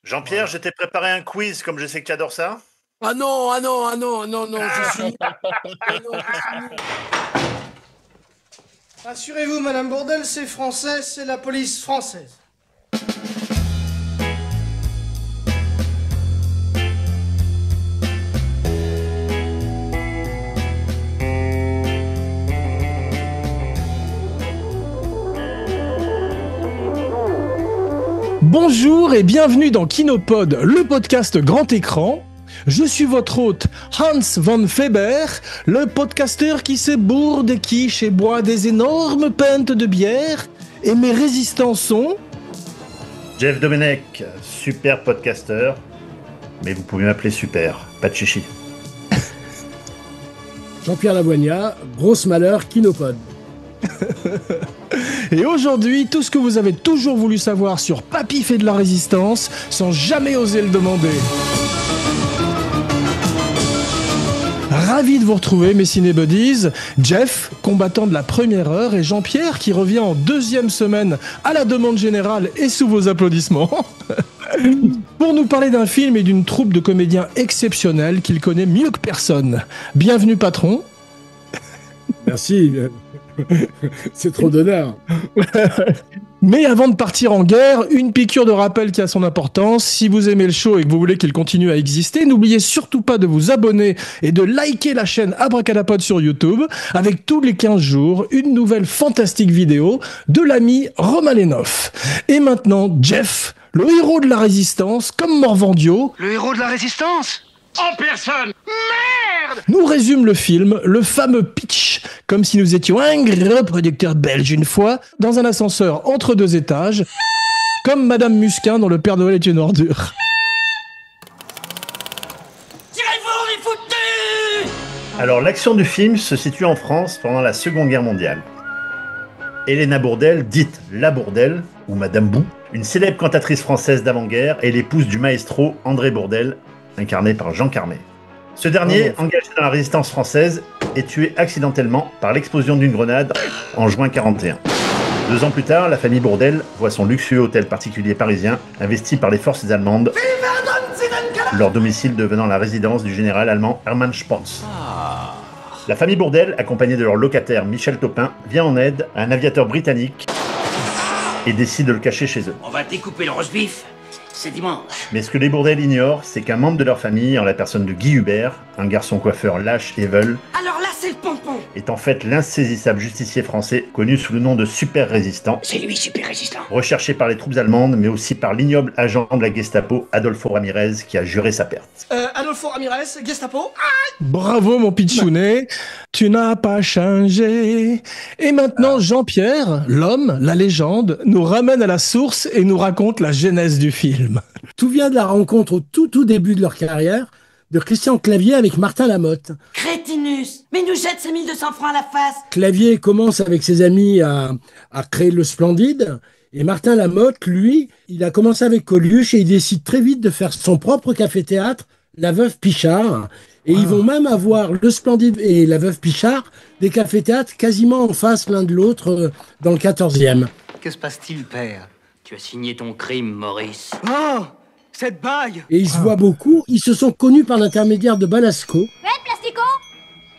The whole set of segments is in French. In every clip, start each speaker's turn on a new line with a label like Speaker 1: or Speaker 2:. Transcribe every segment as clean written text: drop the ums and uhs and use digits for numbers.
Speaker 1: Jean-Pierre, je t'ai préparé un quiz, comme je sais que tu adores ça.
Speaker 2: Ah non, je suis nul. Ah non, je suis nul.
Speaker 3: Rassurez-vous, Madame Bourdelle, c'est français, c'est la police française.
Speaker 4: Bonjour et bienvenue dans Kinopod, le podcast grand écran. Je suis votre hôte Hans von Feber, le podcasteur qui se bourre et quiche et boit des énormes pintes de bière. Et mes résistants sont...
Speaker 1: Jeff Domenech, super podcasteur, mais vous pouvez m'appeler super, pas de chichi.
Speaker 2: Jean-Pierre Lavoignat, grosse malheur, Kinopod.
Speaker 4: Et aujourd'hui, tout ce que vous avez toujours voulu savoir sur Papy fait de la résistance, sans jamais oser le demander. Ravi de vous retrouver, mes cinébuddies. Jeff, combattant de la première heure, et Jean-Pierre, qui revient en deuxième semaine à la demande générale et sous vos applaudissements, pour nous parler d'un film et d'une troupe de comédiens exceptionnels qu'il connaît mieux que personne. Bienvenue, patron.
Speaker 2: Merci, c'est trop d'honneur.
Speaker 4: Mais avant de partir en guerre, une piqûre de rappel qui a son importance. Si vous aimez le show et que vous voulez qu'il continue à exister, n'oubliez surtout pas de vous abonner et de liker la chaîne Abracadapod sur YouTube, avec tous les 15 jours, une nouvelle fantastique vidéo de l'ami Romain Lenoff. Et maintenant, Jeff, le héros de la résistance, comme Morvandio.
Speaker 5: Le héros de la résistance ? En personne. Merde !
Speaker 4: Nous résume le film, le fameux pitch, comme si nous étions un gros producteur belge une fois, dans un ascenseur entre deux étages, comme Madame Musquin dans Le Père Noël est une ordure.
Speaker 5: Tirez-vous, les foutus !
Speaker 1: Alors, l'action du film se situe en France pendant la Seconde Guerre mondiale. Helena Bourdelle, dite La Bourdelle, ou Madame Bou, une célèbre cantatrice française d'avant-guerre, est l'épouse du maestro André Bourdelle, incarné par Jean Carmet. Ce dernier, engagé dans la résistance française, est tué accidentellement par l'explosion d'une grenade en juin 1941. 2 ans plus tard, la famille Bourdelle voit son luxueux hôtel particulier parisien investi par les forces allemandes, leur domicile devenant la résidence du général allemand Hermann Spons. La famille Bourdelle, accompagnée de leur locataire Michel Topin, vient en aide à un aviateur britannique et décide de le cacher chez eux.
Speaker 5: On va découper le roast-beef. C'est dimanche.
Speaker 1: Mais ce que les Bourdelle ignorent, c'est qu'un membre de leur famille, en la personne de Guy Hubert, un garçon coiffeur lâche et veule,
Speaker 5: Alors là, c'est le pompon.
Speaker 1: est en fait l'insaisissable justicier français connu sous le nom de super résistant,
Speaker 5: C'est lui, super résistant.
Speaker 1: recherché par les troupes allemandes, mais aussi par l'ignoble agent de la Gestapo, Adolfo Ramirez, qui a juré sa perte.
Speaker 3: Adolfo Ramirez, Gestapo.
Speaker 4: Bravo mon pitchounet, tu n'as pas changé. Et maintenant Jean-Pierre, l'homme, la légende, nous ramène à la source et nous raconte la genèse du film.
Speaker 2: Tout vient de la rencontre au tout début de leur carrière de Christian Clavier avec Martin Lamotte.
Speaker 5: Crétinus. Mais il nous jette ses 1200 francs à la face.
Speaker 2: Clavier commence avec ses amis à créer le Splendide. Et Martin Lamotte, lui, il a commencé avec Coluche et il décide très vite de faire son propre café-théâtre, La Veuve Pichard. Et ils vont même avoir le Splendide et La Veuve Pichard, des cafés-théâtres quasiment en face l'un de l'autre dans le 14e.
Speaker 6: Que se passe-t-il, père?
Speaker 5: Tu as signé ton crime, Maurice.
Speaker 6: Oh! Cette bague!
Speaker 2: Et ils se voient beaucoup. Ils se sont connus par l'intermédiaire de Balasco,
Speaker 7: Plastico,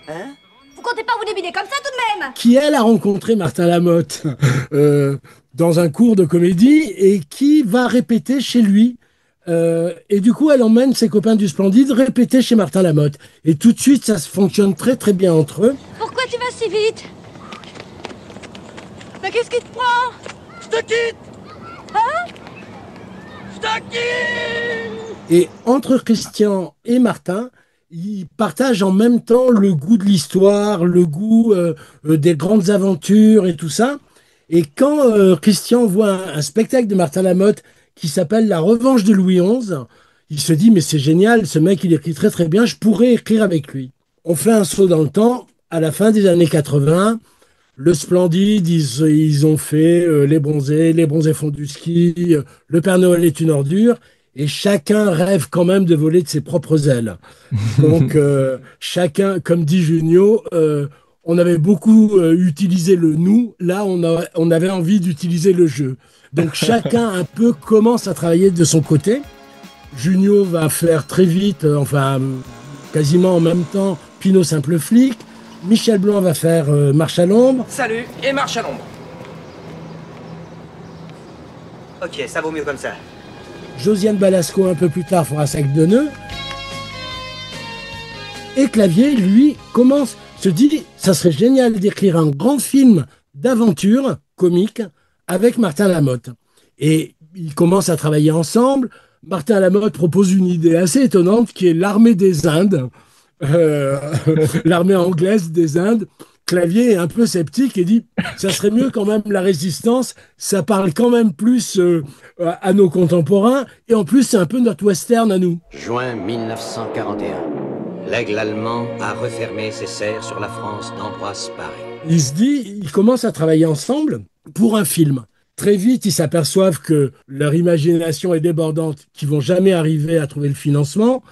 Speaker 6: Hein?
Speaker 7: vous comptez pas vous débiner comme ça tout de même?
Speaker 2: qui elle a rencontré Martin Lamotte dans un cours de comédie et qui va répéter chez lui. Et du coup, elle emmène ses copains du Splendide répéter chez Martin Lamotte. Et tout de suite, ça se fonctionne très très bien entre eux.
Speaker 7: Pourquoi tu vas si vite? Mais qu'est-ce qui te prend?
Speaker 5: Je te quitte!
Speaker 7: Hein?
Speaker 5: Je te quitte!
Speaker 2: Et entre Christian et Martin, ils partagent en même temps le goût de l'histoire, le goût des grandes aventures et tout ça. Et quand Christian voit un spectacle de Martin Lamotte qui s'appelle La Revanche de Louis XI, il se dit « Mais c'est génial, ce mec, il écrit très très bien, je pourrais écrire avec lui. » On fait un saut dans le temps, à la fin des années 80, le Splendide, ils ont fait les bronzés font du ski, le Père Noël est une ordure, et chacun rêve quand même de voler de ses propres ailes. Donc chacun, comme dit Junio, on avait beaucoup utilisé le nous, là on avait envie d'utiliser le je. Donc chacun un peu commence à travailler de son côté. Junio va faire très vite, quasiment en même temps, Pinot simple flic. Michel Blanc va faire Marche à l'ombre.
Speaker 8: Salut et marche à l'ombre.
Speaker 6: Ok, ça vaut mieux comme ça.
Speaker 2: Josiane Balasco, un peu plus tard, fera Sac de nœuds. Et Clavier, lui, se dit, ça serait génial d'écrire un grand film d'aventure comique avec Martin Lamotte. Et ils commencent à travailler ensemble. Martin Lamotte propose une idée assez étonnante qui est l'armée des Indes, l'armée anglaise des Indes. Clavier est un peu sceptique et dit ça serait mieux quand même la résistance, ça parle quand même plus à nos contemporains et en plus c'est un peu notre western à nous.
Speaker 9: Juin 1941. L'aigle allemand a refermé ses serres sur la France d'Ambroise Paré.
Speaker 2: Ils commencent à travailler ensemble pour un film. Très vite, ils s'aperçoivent que leur imagination est débordante, qu'ils vont jamais arriver à trouver le financement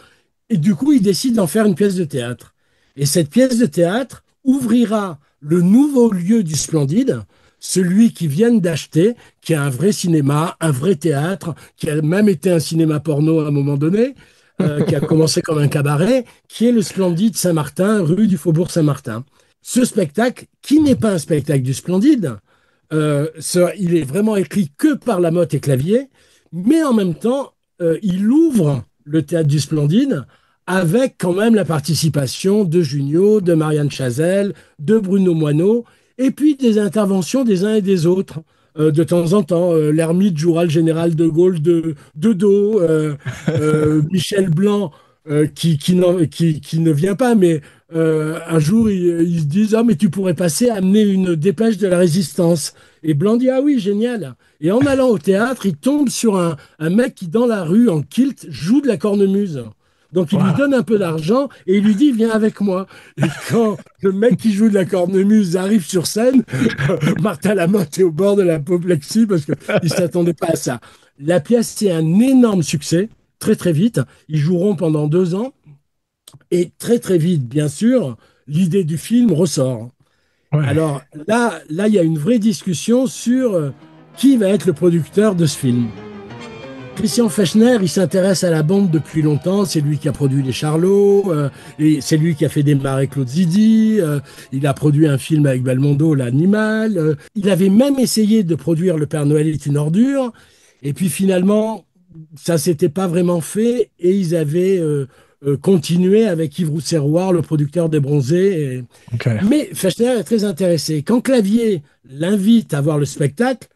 Speaker 2: et du coup ils décident d'en faire une pièce de théâtre. Et cette pièce de théâtre ouvrira le nouveau lieu du Splendide, celui qu'ils viennent d'acheter, qui est un vrai cinéma, un vrai théâtre, qui a même été un cinéma porno à un moment donné, qui a commencé comme un cabaret, qui est le Splendide Saint-Martin, rue du Faubourg Saint-Martin. Ce spectacle, qui n'est pas un spectacle du Splendide, il est vraiment écrit que par Lamotte et Clavier, mais en même temps, il ouvre le théâtre du Splendide avec quand même la participation de Junio, de Marianne Chazelle, de Bruno Moineau, et puis des interventions des uns et des autres. De temps en temps, l'ermite jouera le général de Gaulle de dos, Michel Blanc, qui ne vient pas, mais un jour, ils se disent « Ah, mais tu pourrais passer amener une dépêche de la Résistance ». Et Blanc dit « Ah oui, génial ». Et en allant au théâtre, il tombe sur un mec qui, dans la rue, en kilt, joue de la cornemuse. Donc, il lui donne un peu d'argent et il lui dit, viens avec moi. Et quand le mec qui joue de la cornemuse arrive sur scène, Martin Lamotte est au bord de l'apoplexie parce qu'il ne s'attendait pas à ça. La pièce, c'est un énorme succès, très très vite. Ils joueront pendant 2 ans. Et très très vite, bien sûr, l'idée du film ressort. Ouais. Alors là, il y a une vraie discussion sur qui va être le producteur de ce film. Christian Fechner, il s'intéresse à la bande depuis longtemps. C'est lui qui a produit Les Charlots, et c'est lui qui a fait démarrer Claude Zidi. Il a produit un film avec Belmondo, L'Animal. Il avait même essayé de produire Le Père Noël est une ordure. Et puis finalement, ça s'était pas vraiment fait. Et ils avaient continué avec Yves Rousserroir, le producteur des Bronzés. Okay. Mais Fechner est très intéressé. Quand Clavier l'invite à voir le spectacle,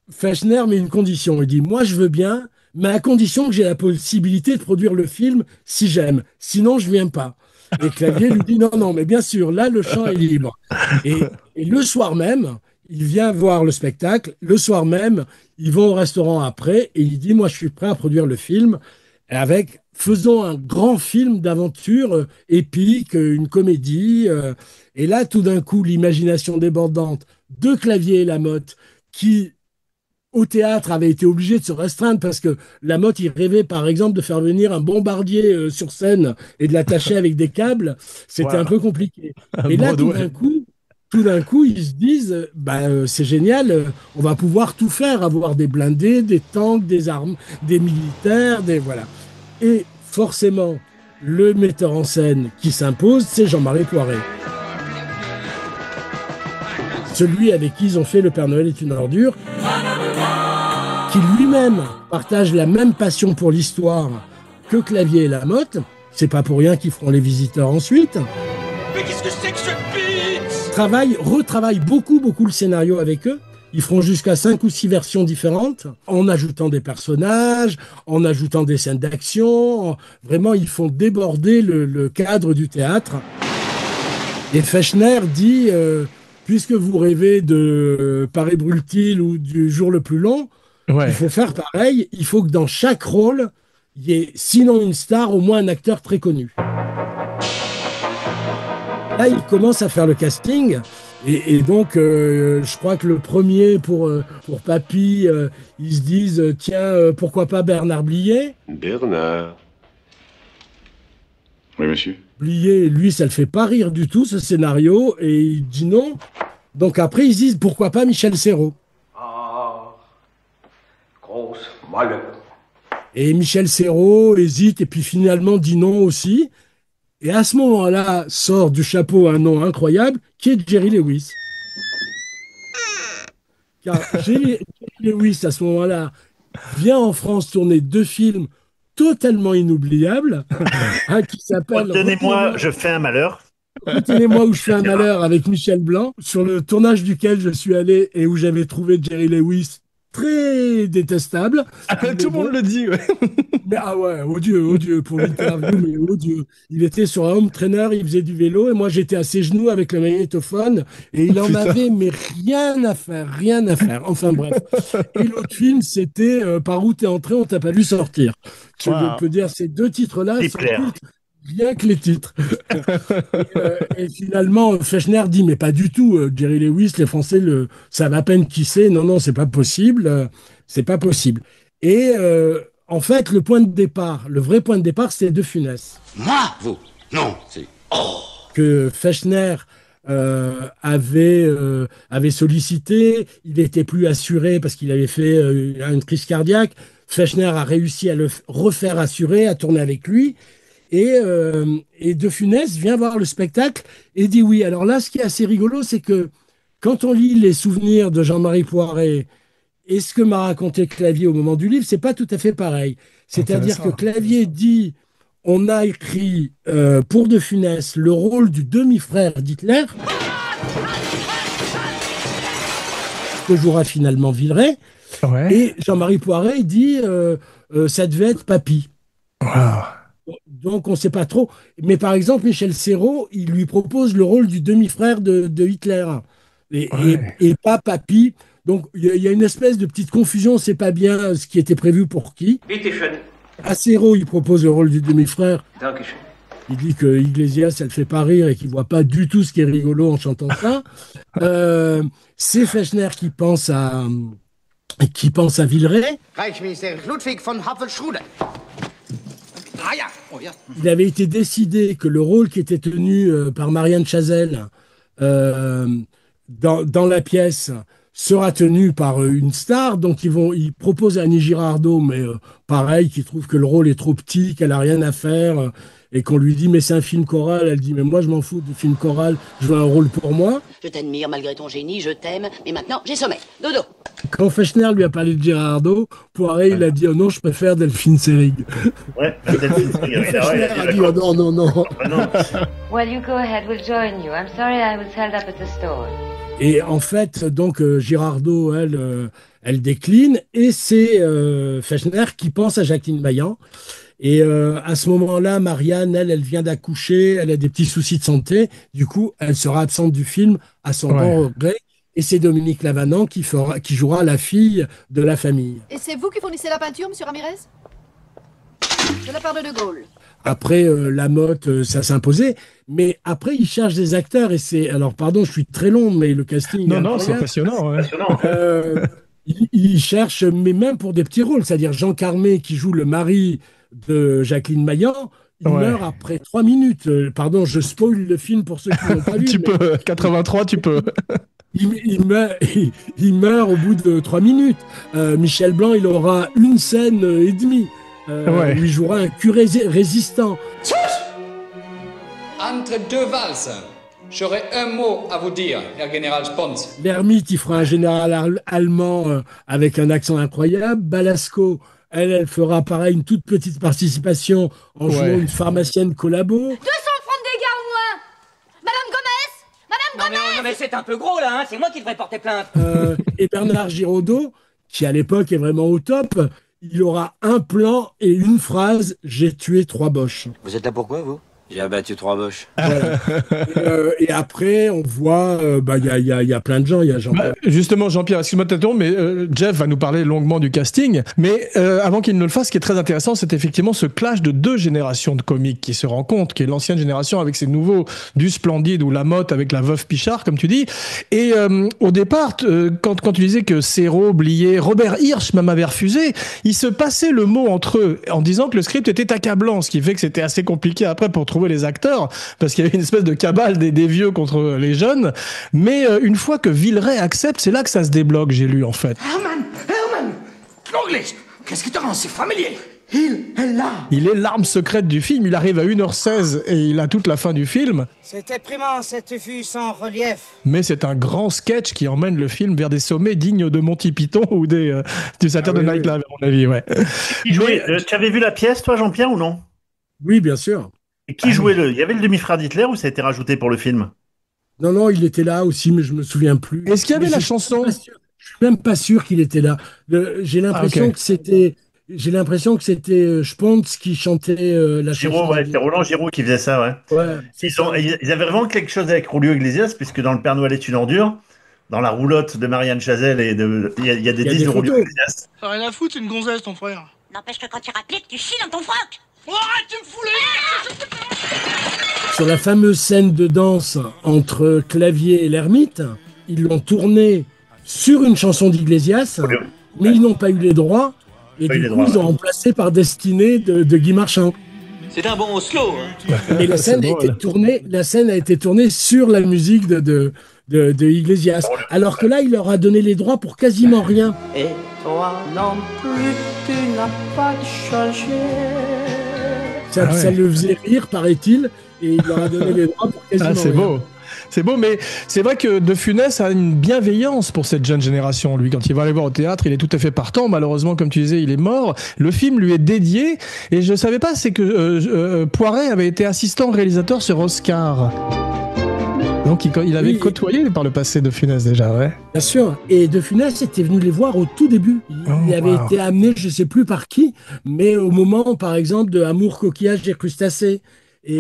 Speaker 2: Fechner met une condition. Il dit, moi je veux bien, mais à condition que j'ai la possibilité de produire le film si j'aime. Sinon, je viens pas. Et Clavier lui dit, non, mais bien sûr, là, le champ est libre. Et le soir même, il vient voir le spectacle. Le soir même, ils vont au restaurant après et il dit, moi, je suis prêt à produire le film faisons un grand film d'aventure épique, une comédie. Et là, tout d'un coup, l'imagination débordante de Clavier et Lamotte, qui au théâtre avait été obligé de se restreindre parce que Lamotte, il rêvait par exemple de faire venir un bombardier sur scène et de l'attacher avec des câbles. C'était un peu compliqué. Et là, tout d'un coup, ils se disent, c'est génial, on va pouvoir tout faire, avoir des blindés, des tanks, des armes, des militaires, voilà. Et forcément, le metteur en scène qui s'impose, c'est Jean-Marie Poiret. Celui avec qui ils ont fait Le Père Noël est une ordure, qui lui-même partage la même passion pour l'histoire que Clavier et Lamotte. C'est pas pour rien qu'ils feront Les Visiteurs ensuite.
Speaker 5: Mais qu'est-ce que c'est que ce pitch ?
Speaker 2: Retravaille beaucoup le scénario avec eux. Ils feront jusqu'à 5 ou 6 versions différentes, en ajoutant des personnages, en ajoutant des scènes d'action. Vraiment, ils font déborder le cadre du théâtre. Et Fechner dit, puisque vous rêvez de Paris brûle-t-il ou du jour le plus long, il faut faire pareil. Il faut que dans chaque rôle, il y ait, sinon une star, au moins un acteur très connu. Là, il commence à faire le casting. Et donc, je crois que le premier pour Papy, ils se disent, tiens, pourquoi pas Bernard Blier ?
Speaker 10: Bernard. Oui, monsieur.
Speaker 2: Blier, lui, ça le fait pas rire du tout, ce scénario, et il dit non. Donc après, ils se disent, pourquoi pas Michel Serrault ?
Speaker 11: Ah, grosse malheur.
Speaker 2: Et Michel Serrault hésite et puis finalement dit non aussi. Et à ce moment-là, sort du chapeau un nom incroyable qui est Jerry Lewis. Car Jerry Lewis, à ce moment-là, vient en France tourner 2 films totalement inoubliables, qui s'appellent
Speaker 1: Retenez-moi, je fais un malheur.
Speaker 2: Retenez-moi où je fais un malheur avec Michel Blanc, sur le tournage duquel je suis allé et où j'avais trouvé Jerry Lewis très détestable.
Speaker 4: Tout le monde le dit, ouais.
Speaker 2: Mais odieux pour l'interview, mais odieux. Il était sur un home trainer, il faisait du vélo et moi j'étais à ses genoux avec le magnétophone et il en avait mais rien à faire. Enfin bref. Et l'autre film, c'était Par où t'es entré, on t'a pas vu sortir. Je peux dire ces 2 titres-là, c'est rien que les titres. et finalement, Fechner dit, mais pas du tout, Jerry Lewis, les Français savent à peine qui c'est. Non, c'est pas possible. C'est pas possible. Et en fait, le vrai point de départ, c'est De Funès.
Speaker 5: Moi, vous? Non, c'est...
Speaker 2: Que Fechner avait sollicité. Il n'était plus assuré parce qu'il avait fait une crise cardiaque. Fechner a réussi à le refaire assurer, à tourner avec lui. Et De Funès vient voir le spectacle et dit oui. Alors là, ce qui est assez rigolo, c'est que quand on lit les souvenirs de Jean-Marie Poiret et ce que m'a raconté Clavier au moment du livre, c'est pas tout à fait pareil. C'est-à-dire que Clavier dit on a écrit pour De Funès le rôle du demi-frère d'Hitler, que jouera finalement Villeray. Ouais. Et Jean-Marie Poiret dit ça devait être Papy.
Speaker 4: Wow.
Speaker 2: Donc on ne sait pas trop. Mais par exemple, Michel Serrault, il lui propose le rôle du demi-frère de Hitler et pas Papy. Donc il y a une espèce de petite confusion. On ne sait pas bien ce qui était prévu pour qui. À Serrault, il propose le rôle du demi-frère. Il dit que Iglesias, ça ne le fait pas rire et qu'il ne voit pas du tout ce qui est rigolo en chantant ça. C'est Fechner qui pense à Villeray.
Speaker 3: Reichsminister Ludwig von Havel-Schruder.
Speaker 2: Il avait été décidé que le rôle qui était tenu par Marianne Chazelle dans la pièce sera tenu par une star. Donc ils proposent à Annie Girardot, mais pareil, qui trouve que le rôle est trop petit, qu'elle n'a rien à faire, et qu'on lui dit mais c'est un film choral. Elle dit mais moi je m'en fous du film choral, je veux un rôle pour moi.
Speaker 8: Je t'admire malgré ton génie, je t'aime, mais maintenant j'ai sommeil. Dodo.
Speaker 2: Quand Fechner lui a parlé de Girardot, Poiret il a dit oh non, je préfère Delphine Seyrig.
Speaker 1: Ouais, Delphine Seyrig.
Speaker 2: Fechner a dit oh non.
Speaker 10: Well, you go ahead, we'll join you. I'm sorry I was held up at the store.
Speaker 2: Et en fait, donc Girardot, elle décline, et c'est Fechner qui pense à Jacqueline Maillan. Et à ce moment-là, Marianne, elle vient d'accoucher, elle a des petits soucis de santé. Du coup, elle sera absente du film à son grand regret. Et c'est Dominique Lavanant qui jouera la fille de la famille.
Speaker 7: Et c'est vous qui fournissez la peinture, monsieur Ramirez? De la part de De Gaulle.
Speaker 2: Après, Lamotte, ça s'imposait. Mais après, il cherche des acteurs. Et c'est... Alors, pardon, je suis très long, mais le casting...
Speaker 4: Non, c'est passionnant. Ouais.
Speaker 2: Il cherche, mais même pour des petits rôles. C'est-à-dire Jean Carmé, qui joue le mari de Jacqueline Maillan, il meurt après 3 minutes. Pardon, je spoil le film pour ceux qui n'ont pas vu.
Speaker 4: Tu peux. 83, tu peux.
Speaker 2: Il meurt au bout de 3 minutes. Michel Blanc, il aura 1 scène et demie. Où il jouera un curé résistant.
Speaker 11: Entre 2 valses, j'aurais un mot à vous dire, Herr Général Spons.
Speaker 2: L'ermite, il fera un général allemand avec un accent incroyable. Balasco, elle fera pareil, une toute petite participation en jouant une pharmacienne collabo. 200
Speaker 7: francs de dégâts au moins. Madame Gomez.
Speaker 6: Non mais c'est un peu gros là, hein. C'est moi qui devrais porter plainte.
Speaker 2: Et Bernard Giraudot, qui à l'époque est vraiment au top, il aura un plan et une phrase: j'ai tué 3 boches.
Speaker 9: Vous êtes là pourquoi, vous? J'ai abattu 3 boches.
Speaker 2: Voilà. Et après, on voit, y a plein de gens. Il y a Jean-Pierre.
Speaker 4: Justement, Jean-Pierre, excuse-moi de t'interrompre, mais Jeff va nous parler longuement du casting. Mais avant qu'il ne le fasse, ce qui est très intéressant, c'est effectivement ce clash de 2 générations de comiques qui se rencontrent, qui est l'ancienne génération avec ses nouveaux du Splendide ou Lamotte avec la veuve Pichard, comme tu dis. Et au départ, quand tu disais que Serrault, Blier, Robert Hirsch même avait refusé, il se passait le mot entre eux en disant que le script était accablant, ce qui fait que c'était assez compliqué après pour trouver les acteurs, parce qu'il y avait une espèce de cabale des vieux contre les jeunes. Mais une fois que Villeray accepte, c'est là que ça se débloque, j'ai lu en fait.
Speaker 5: Hermann, Englisch, qu'est-ce qui te rend si familier?
Speaker 3: Il est là.
Speaker 4: Il est l'arme secrète du film. Il arrive à 1h16 et il a toute la fin du film.
Speaker 12: C'est déprimant, cette vue sans relief.
Speaker 4: Mais c'est un grand sketch qui emmène le film vers des sommets dignes de Monty Python ou du Saturday Night Live, à mon avis, ouais.
Speaker 1: Tu avais vu la pièce, toi, Jean-Pierre, ou non?
Speaker 2: Oui, bien sûr.
Speaker 1: Et qui jouait Il y avait le demi-frère d'Hitler ou ça a été rajouté pour le film?
Speaker 2: Non, il était là aussi, mais je me souviens plus.
Speaker 4: Est-ce qu'il y avait la chanson?
Speaker 2: Je suis même pas sûr qu'il était là. J'ai l'impression que c'était. J'ai l'impression que c'était Spons qui chantait la
Speaker 1: Giraud,
Speaker 2: chanson.
Speaker 1: ouais, c'est Roland Giraud qui faisait ça, ouais. Ils avaient vraiment quelque chose avec Julio Iglesias, puisque dans Le Père Noël est une ordure, dans la roulotte de Marianne Chazelle, il y a des disques de Julio Iglesias.
Speaker 3: T'as rien à foutre, c'est une gonzesse, ton frère.
Speaker 8: N'empêche que quand tu rappliques, tu chies dans ton froc.
Speaker 3: Oh, arrête, tu me fous les...
Speaker 2: Sur la fameuse scène de danse entre Clavier et l'ermite, ils l'ont tournée sur une chanson d'Iglesias, mais ils n'ont pas eu les droits. Et du coup, ils ont remplacé par Destinée de Guy Marchand.
Speaker 13: C'est un bon slow. Hein.
Speaker 2: Et la scène a été tournée sur la musique de Iglesias. Alors que là, il leur a donné les droits pour quasiment rien.
Speaker 12: Et toi non plus, tu n'as pas changé.
Speaker 2: Ça le faisait rire, paraît-il, et il leur a donné les droits pour quasiment rien.
Speaker 4: C'est beau. C'est beau, mais c'est vrai que De Funès a une bienveillance pour cette jeune génération. Lui, quand il va aller voir au théâtre, il est tout à fait partant. Malheureusement, comme tu disais, il est mort. Le film lui est dédié. Et je ne savais pas, c'est que Poiret avait été assistant réalisateur sur Oscar. Donc il avait côtoyé par le passé De Funès déjà, ouais.
Speaker 2: Bien sûr. Et De Funès était venu les voir au tout début. Il avait été amené, je ne sais plus par qui, mais au moment, par exemple, de Amour, coquillage et crustacés. Et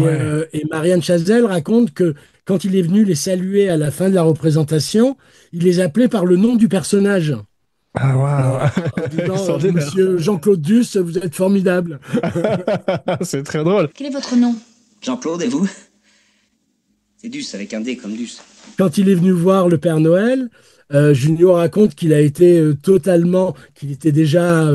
Speaker 2: Marianne Chazelle raconte que quand il est venu les saluer à la fin de la représentation, il les appelait par le nom du personnage.
Speaker 4: Ah, waouh!
Speaker 2: En disant, Monsieur Jean-Claude Duss, vous êtes formidable.
Speaker 4: C'est très drôle.
Speaker 14: Quel est votre nom?
Speaker 13: Jean-Claude, et vous? C'est Duss avec un D comme Duss.
Speaker 2: Quand il est venu voir le Père Noël, Junior raconte qu'il a été qu'il était déjà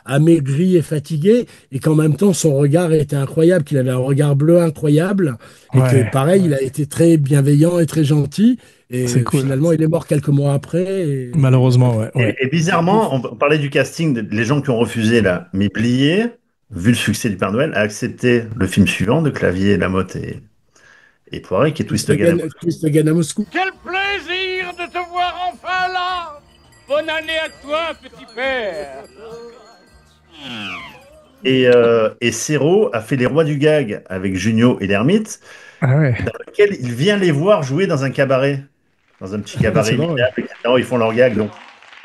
Speaker 2: amaigri et fatigué, et qu'en même temps son regard était incroyable, qu'il avait un regard bleu incroyable, et que pareil, il a été très bienveillant et très gentil, et finalement il est mort quelques mois après. Et...
Speaker 4: Malheureusement, ouais.
Speaker 1: Et bizarrement, on parlait du casting, les gens qui ont refusé là, mais Blier, vu le succès du Père Noël, a accepté le film suivant de Clavier, Lamotte et Poiret, qui est Twist
Speaker 2: Again à Moscou.
Speaker 5: Quel plaisir de te voir enfin là! Bonne année à toi, petit père!
Speaker 1: Et Serrault a fait Les Rois du Gag avec Junio et l'Ermite, dans lequel il vient les voir jouer dans un cabaret, dans un petit cabaret. Ils font leur gag, donc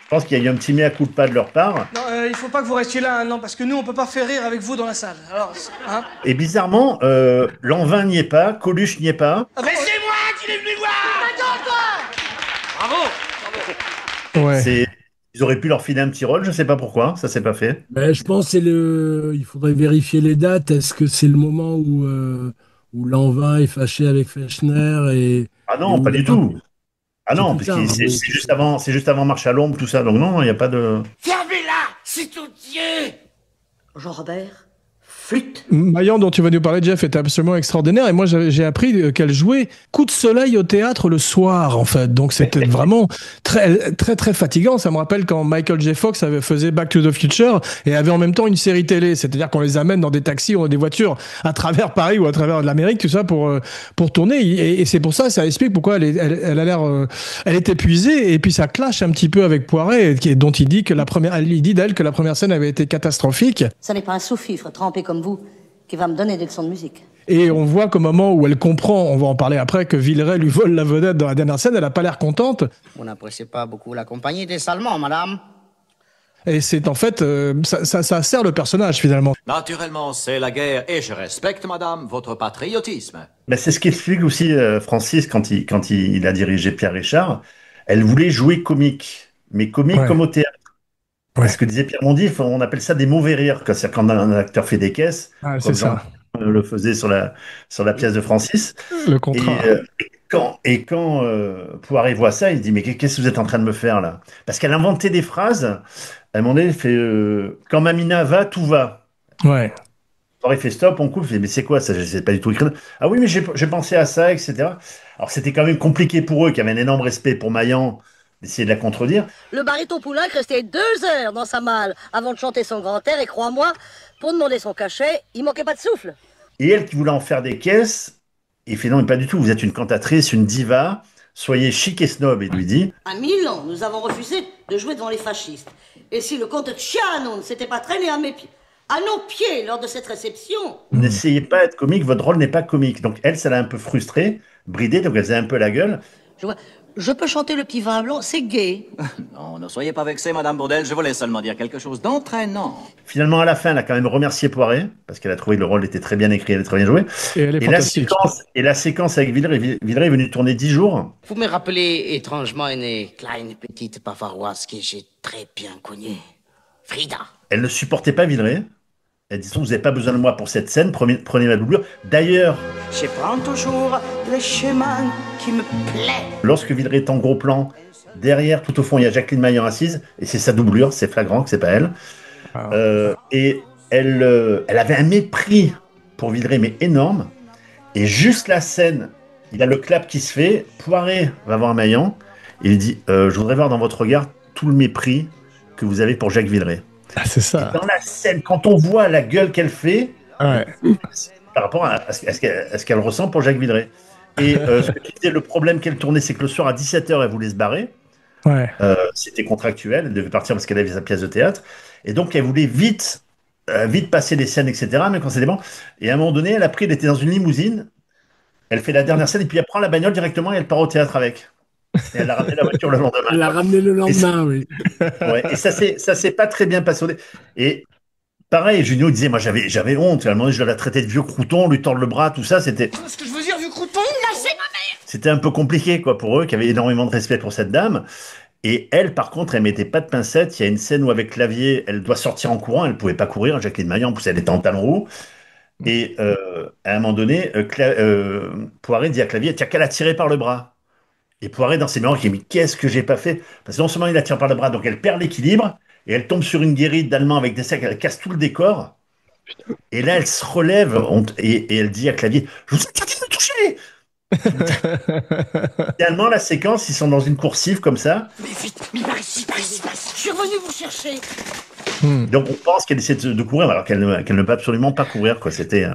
Speaker 1: je pense qu'il y a eu un petit mea culpa de leur part.
Speaker 3: Non, il faut pas que vous restiez là, non, parce que nous, on peut pas faire rire avec vous dans la salle. Alors, hein?
Speaker 1: Et bizarrement, Lanvin n'y est pas, Coluche n'y est pas.
Speaker 5: Mais c'est moi qui l'ai venu voir!
Speaker 3: Bravo!
Speaker 4: Ouais.
Speaker 1: Ils auraient pu leur filer un petit rôle, je sais pas pourquoi, ça s'est pas fait.
Speaker 2: Ben, je pense que il faudrait vérifier les dates. Est-ce que c'est le moment où Lanvin est fâché avec Fechner et...
Speaker 1: Ah non, pas du tout. Ah non, parce que c'est juste avant Marche à l'ombre, tout ça, donc non, il n'y a pas de...
Speaker 5: Fermez-la, c'est tout Dieu!
Speaker 8: Jean-Robert, flûte.
Speaker 4: Mayan, dont tu vas nous parler, Jeff, était absolument extraordinaire. Et moi, j'ai appris qu'elle jouait Coup de soleil au théâtre le soir, en fait. Donc, c'était vraiment très, très, très fatigant. Ça me rappelle quand Michael J. Fox faisait Back to the Future et avait en même temps une série télé. C'est-à-dire qu'on les amène dans des taxis ou dans des voitures à travers Paris ou à travers l'Amérique, tout ça, pour tourner. Et c'est pour ça explique pourquoi elle a l'air... elle est épuisée. Et puis, ça clash un petit peu avec Poiret, dont il dit d'elle que la première scène avait été catastrophique.
Speaker 8: Ça n'est pas un sous-fifre trempé comme vous qui va me donner des leçons de musique.
Speaker 4: Et on voit qu'au moment où elle comprend, on va en parler après, que Villeray lui vole la vedette dans la dernière scène, elle n'a pas l'air contente.
Speaker 12: Vous n'appréciez pas beaucoup la compagnie des Salmons, madame?
Speaker 4: Et c'est en fait, ça sert le personnage finalement.
Speaker 15: Naturellement, c'est la guerre et je respecte, madame, votre patriotisme.
Speaker 1: Ben, c'est ce qu'explique aussi Francis quand il a dirigé Pierre Richard. Elle voulait jouer comique, mais comique comme au théâtre. Ce que disait Pierre Mondy, on appelle ça des mauvais rires. C'est quand un acteur fait des caisses, comme Jean le faisait sur la pièce de Francis.
Speaker 4: Le contrat.
Speaker 1: Et quand Poiret voit ça, il se dit mais qu'est-ce que vous êtes en train de me faire là? Parce qu'elle inventait des phrases. À un moment donné, elle fait quand Mamina va, tout va.
Speaker 4: Ouais.
Speaker 1: Poiret fait stop, on coupe. Mais c'est quoi ça? Je sais pas du tout écrire. Ah oui, mais j'ai pensé à ça, etc. Alors c'était quand même compliqué pour eux, qui avaient un énorme respect pour Maillan. d'essayer de la contredire.
Speaker 14: Le baryton Poulenc restait 2 heures dans sa malle avant de chanter son grand air, et crois-moi, pour demander son cachet, il manquait pas de souffle.
Speaker 1: Et elle qui voulait en faire des caisses, il fait non, mais pas du tout, vous êtes une cantatrice, une diva, soyez chic et snob, il lui dit.
Speaker 14: À Milan, nous avons refusé de jouer devant les fascistes. Et si le comte Ciano ne s'était pas traîné à nos pieds lors de cette réception...
Speaker 1: N'essayez pas d'être comique, votre rôle n'est pas comique. Donc elle, ça l'a un peu frustrée, bridée, donc elle faisait un peu la gueule.
Speaker 14: Je peux chanter le petit vin blanc, c'est gai.
Speaker 15: Non, ne soyez pas vexée, Madame Bourdelle, je voulais seulement dire quelque chose d'entraînant.
Speaker 1: Finalement, à la fin, elle a quand même remercié Poiret, parce qu'elle a trouvé que le rôle était très bien écrit, elle est très bien jouée.
Speaker 4: Et elle est fantastique.
Speaker 1: La séquence avec Villeray est venu tourner 10 jours.
Speaker 16: Vous me rappelez étrangement une kleine petite bavaroise que j'ai très bien connue. Frida.
Speaker 1: Elle ne supportait pas Villeray. Elle dit, vous n'avez pas besoin de moi pour cette scène, prenez ma doublure. D'ailleurs,
Speaker 12: je prends toujours le chemin qui me plaît.
Speaker 1: Lorsque Villeray est en gros plan, derrière, tout au fond, il y a Jacqueline Maillan assise, et c'est sa doublure, c'est flagrant que c'est pas elle. Et elle avait un mépris pour Villeray, mais énorme. Et juste la scène, il y a le clap qui se fait, Poiret va voir Maillan, et il dit, je voudrais voir dans votre regard tout le mépris que vous avez pour Jacques Villeray.
Speaker 4: Ah, c'est ça.
Speaker 1: Et dans la scène, quand on voit la gueule qu'elle fait, par rapport à ce qu'elle ressent pour Jacques Villeray. Et ce que tu disais, le problème qu'elle tournait, c'est que le soir à 17h, elle voulait se barrer. C'était contractuel, elle devait partir parce qu'elle avait sa pièce de théâtre. Et donc, elle voulait vite passer les scènes, etc. Mais quand c'était bon. Et à un moment donné, elle était dans une limousine, elle fait la dernière scène, et puis elle prend la bagnole directement et elle part au théâtre avec. Et elle a ramené la voiture le lendemain.
Speaker 2: Elle l'a ramené le lendemain, oui.
Speaker 1: Et ça s'est pas très bien passé. Et pareil, Junio disait, moi j'avais honte. À un moment donné, je la traitais de vieux crouton, lui tordre le bras, tout ça, c'était...
Speaker 3: Ce que je veux dire, vieux crouton, lâchez ma mère.
Speaker 1: C'était un peu compliqué, quoi, pour eux, qui avaient énormément de respect pour cette dame. Et elle, par contre, elle mettait pas de pincettes. Il y a une scène où, avec Clavier, elle doit sortir en courant. Elle pouvait pas courir, Jacqueline Maillan, en plus, elle était en talons hauts. Et à un moment donné, Poiret dit à Clavier, tiens, qu'à la tirer par le bras. Et Poiret, dans ses mémoires, qui dit, mais qu'est-ce que j'ai pas fait? Parce que non seulement il la tire par le bras, donc elle perd l'équilibre, et elle tombe sur une guérite d'Allemand avec des sacs, elle casse tout le décor. Et là, elle se relève, et elle dit à Clavier, je vous interdis de me toucher! Finalement, la séquence, ils sont dans une coursive comme ça.
Speaker 14: Mais vite, mais par ici, je suis revenu vous chercher.
Speaker 1: Donc on pense qu'elle essaie de courir, alors qu'elle ne peut absolument pas courir, quoi. C'était...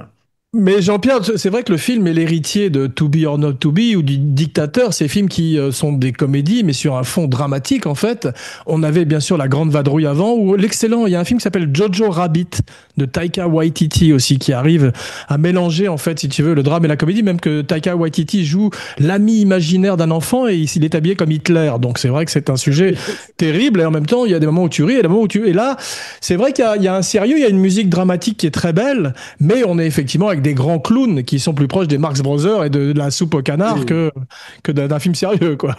Speaker 4: Mais Jean-Pierre, c'est vrai que le film est l'héritier de To Be or Not To Be ou du Dictateur, ces films qui sont des comédies, mais sur un fond dramatique, en fait. On avait bien sûr La Grande Vadrouille avant, ou l'excellent, il y a un film qui s'appelle Jojo Rabbit, de Taika Waititi aussi, qui arrive à mélanger, en fait, si tu veux, le drame et la comédie, même que Taika Waititi joue l'ami imaginaire d'un enfant et il est habillé comme Hitler. Donc c'est vrai que c'est un sujet terrible, et en même temps, il y a des moments où tu ris et des moments où tu... Et là, c'est vrai qu'il y a un sérieux, il y a une musique dramatique qui est très belle, mais on est effectivement avec des grands clowns qui sont plus proches des Marx Brothers et de la soupe au canard que d'un film sérieux, quoi.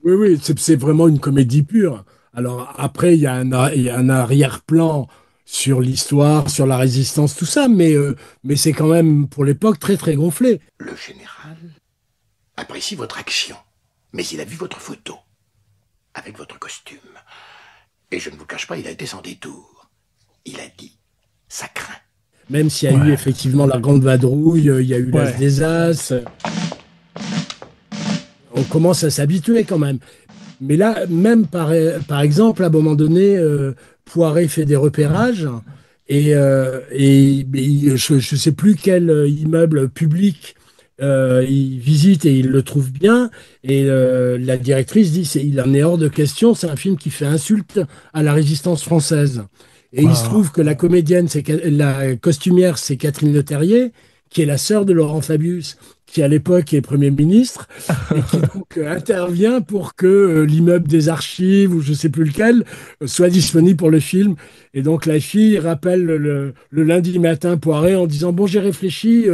Speaker 2: Oui, c'est vraiment une comédie pure. Alors après, il y a un arrière-plan sur l'histoire, sur la résistance, tout ça, mais c'est quand même, pour l'époque, très très gonflé.
Speaker 17: Le général apprécie votre action, mais il a vu votre photo, avec votre costume. Et je ne vous cache pas, il a été sans détour. Il a dit, ça craint.
Speaker 2: Même s'il y a eu effectivement La Grande Vadrouille, il y a eu L'As des As. On commence à s'habituer quand même. Mais là, même par exemple, à un moment donné, Poiret fait des repérages et je ne sais plus quel immeuble public il visite et il le trouve bien. Et la directrice dit il en est hors de question, c'est un film qui fait insulte à la résistance française. Et il se trouve que la comédienne, la costumière, c'est Catherine Leterrier, qui est la sœur de Laurent Fabius, qui à l'époque est Premier ministre, et qui donc intervient pour que l'immeuble des archives, ou je sais plus lequel, soit disponible pour le film. Et donc la fille rappelle le lundi matin Poiret en disant « Bon, j'ai réfléchi,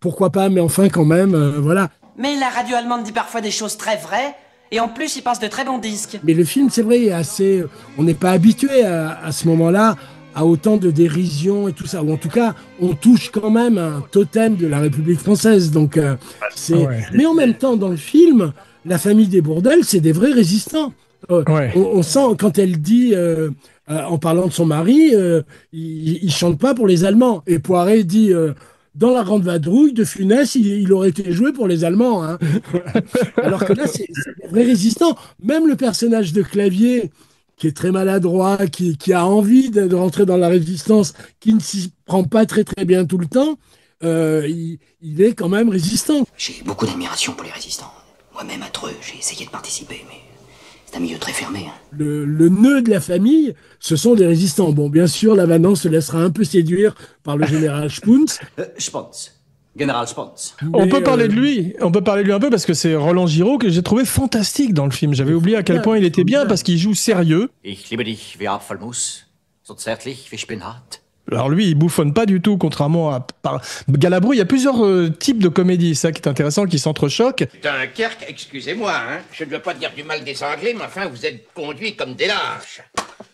Speaker 2: pourquoi pas, mais enfin quand même, voilà. »
Speaker 18: Mais la radio allemande dit parfois des choses très vraies, et en plus, il passe de très bons disques.
Speaker 2: Mais le film, c'est vrai, est assez... On n'est pas habitué à ce moment-là à autant de dérision et tout ça. Ou en tout cas, on touche quand même un totem de la République française. Donc, Mais en même temps, dans le film, la famille des Bourdelles, c'est des vrais résistants. On sent, quand elle dit, en parlant de son mari, il chante pas pour les Allemands. Et Poiret dit... dans La Grande Vadrouille, De Funès, il aurait été joué pour les Allemands. Hein. Alors que là, c'est des vrais résistants. Même le personnage de Clavier, qui est très maladroit, qui a envie de rentrer dans la résistance, qui ne s'y prend pas très très bien tout le temps, il est quand même résistant.
Speaker 13: J'ai beaucoup d'admiration pour les résistants. Moi-même, à Dreux, j'ai essayé de participer, mais c'est un milieu très fermé. Hein.
Speaker 2: Le nœud de la famille, ce sont des résistants. Bon, bien sûr, là maintenant, se laissera un peu séduire par le général Spunz.
Speaker 15: Spunz. Général Spunz.
Speaker 4: On peut parler de lui un peu parce que c'est Roland Giraud que j'ai trouvé fantastique dans le film. J'avais oublié à quel point il était bien parce qu'il joue sérieux.
Speaker 15: Ich liebe dich wie Apfelmus, so zärtlich wie Spinat.
Speaker 4: Alors lui, il bouffonne pas du tout, contrairement à Galabru. Il y a plusieurs types de comédies, ça qui est intéressant, qui s'entrechoquent.
Speaker 17: Dunkerque, excusez-moi, hein, je ne veux pas dire du mal des Anglais, mais enfin, vous êtes conduits comme des lâches.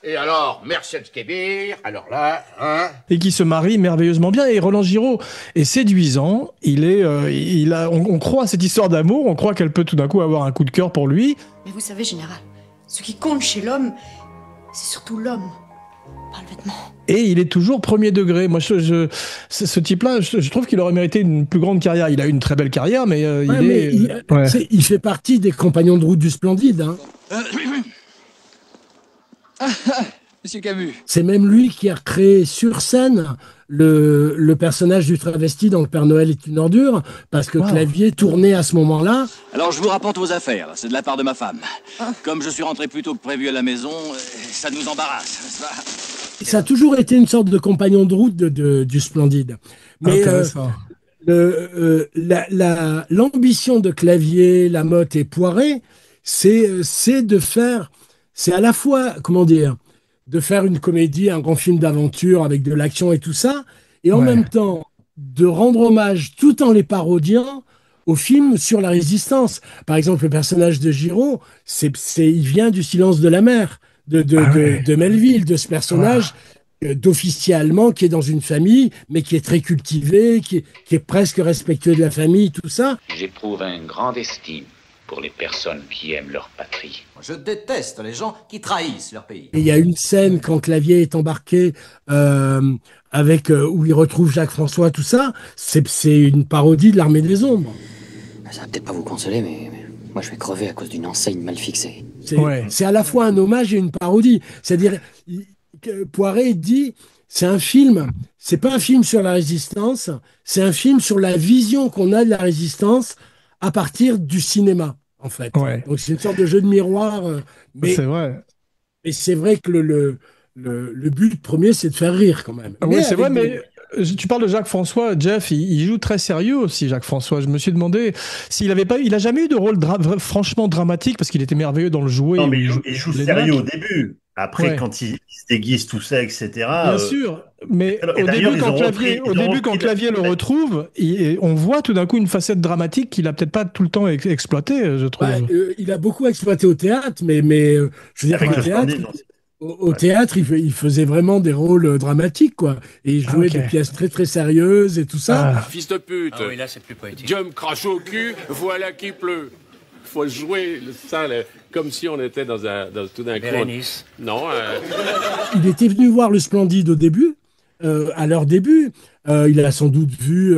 Speaker 17: Et alors, Mercedes Kébir, alors là, hein...
Speaker 4: Et qui se marie merveilleusement bien. Et Roland Giraud est séduisant. On croit à cette histoire d'amour. On croit qu'elle peut tout d'un coup avoir un coup de cœur pour lui.
Speaker 19: Mais vous savez, général, ce qui compte chez l'homme, c'est surtout l'homme, pas le vêtement.
Speaker 4: Et il est toujours premier degré. Moi, ce type-là, je trouve qu'il aurait mérité une plus grande carrière. Il a eu une très belle carrière, mais
Speaker 2: il fait partie des compagnons de route du Splendide. Hein.
Speaker 20: Monsieur Camus.
Speaker 2: C'est même lui qui a créé sur scène le personnage du travesti dans Le Père Noël est une ordure, parce que Clavier tournait à ce moment-là.
Speaker 20: Alors je vous rapporte vos affaires, c'est de la part de ma femme. Comme je suis rentré plus tôt que prévu à la maison, ça nous embarrasse.
Speaker 2: Ça a toujours été une sorte de compagnon de route du Splendide. Mais l'ambition de Clavier, Lamotte et Poiret, c'est de faire... C'est à la fois, comment dire, de faire une comédie, un grand film d'aventure avec de l'action et tout ça, et en même temps de rendre hommage tout en les parodiant aux films sur la résistance. Par exemple, le personnage de Giraud, il vient du Silence de la mer, de Melville, de ce personnage d'officier allemand qui est dans une famille, mais qui est très cultivé, qui est presque respectueux de la famille, tout ça.
Speaker 21: J'éprouve une grande estime pour les personnes qui aiment leur patrie.
Speaker 15: Je déteste les gens qui trahissent leur pays.
Speaker 2: Et il y a une scène quand Clavier est embarqué où il retrouve Jacques François, tout ça, c'est une parodie de l'Armée des Ombres.
Speaker 13: Ça va peut-être pas vous consoler, mais moi je vais crever à cause d'une enseigne mal fixée.
Speaker 2: C'est à la fois un hommage et une parodie. C'est-à-dire, Poiret dit, c'est un film, c'est pas un film sur la résistance, c'est un film sur la vision qu'on a de la résistance à partir du cinéma, en fait. Donc c'est une sorte de jeu de miroir. Mais c'est vrai. Et c'est vrai que le but premier, c'est de faire rire quand même.
Speaker 4: Oui, c'est vrai, mais tu parles de Jacques François, Jeff, il joue très sérieux aussi, Jacques François. Je me suis demandé s'il avait pas eu, il a jamais eu de rôle franchement dramatique parce qu'il était merveilleux dans le jouet.
Speaker 1: Non, mais il joue sérieux au début. Après, quand il se déguise, tout ça, etc.
Speaker 4: Bien sûr, mais au début, quand Clavier le retrouve, on voit tout d'un coup une facette dramatique qu'il a peut-être pas tout le temps exploité, je trouve.
Speaker 2: Il a beaucoup exploité au théâtre, mais je veux dire, au théâtre, il faisait vraiment des rôles dramatiques, quoi. Et il jouait des pièces très très sérieuses et tout ça.
Speaker 22: Fils de pute.
Speaker 21: Ah oui, là, c'est plus poétique.
Speaker 22: Dieu me crache au cul, voilà qui pleut. Faut jouer comme si on était dans tout d'un coup.
Speaker 21: Bérénice.
Speaker 22: Non.
Speaker 2: Il était venu voir le Splendide au début, à leur début. Il a sans doute vu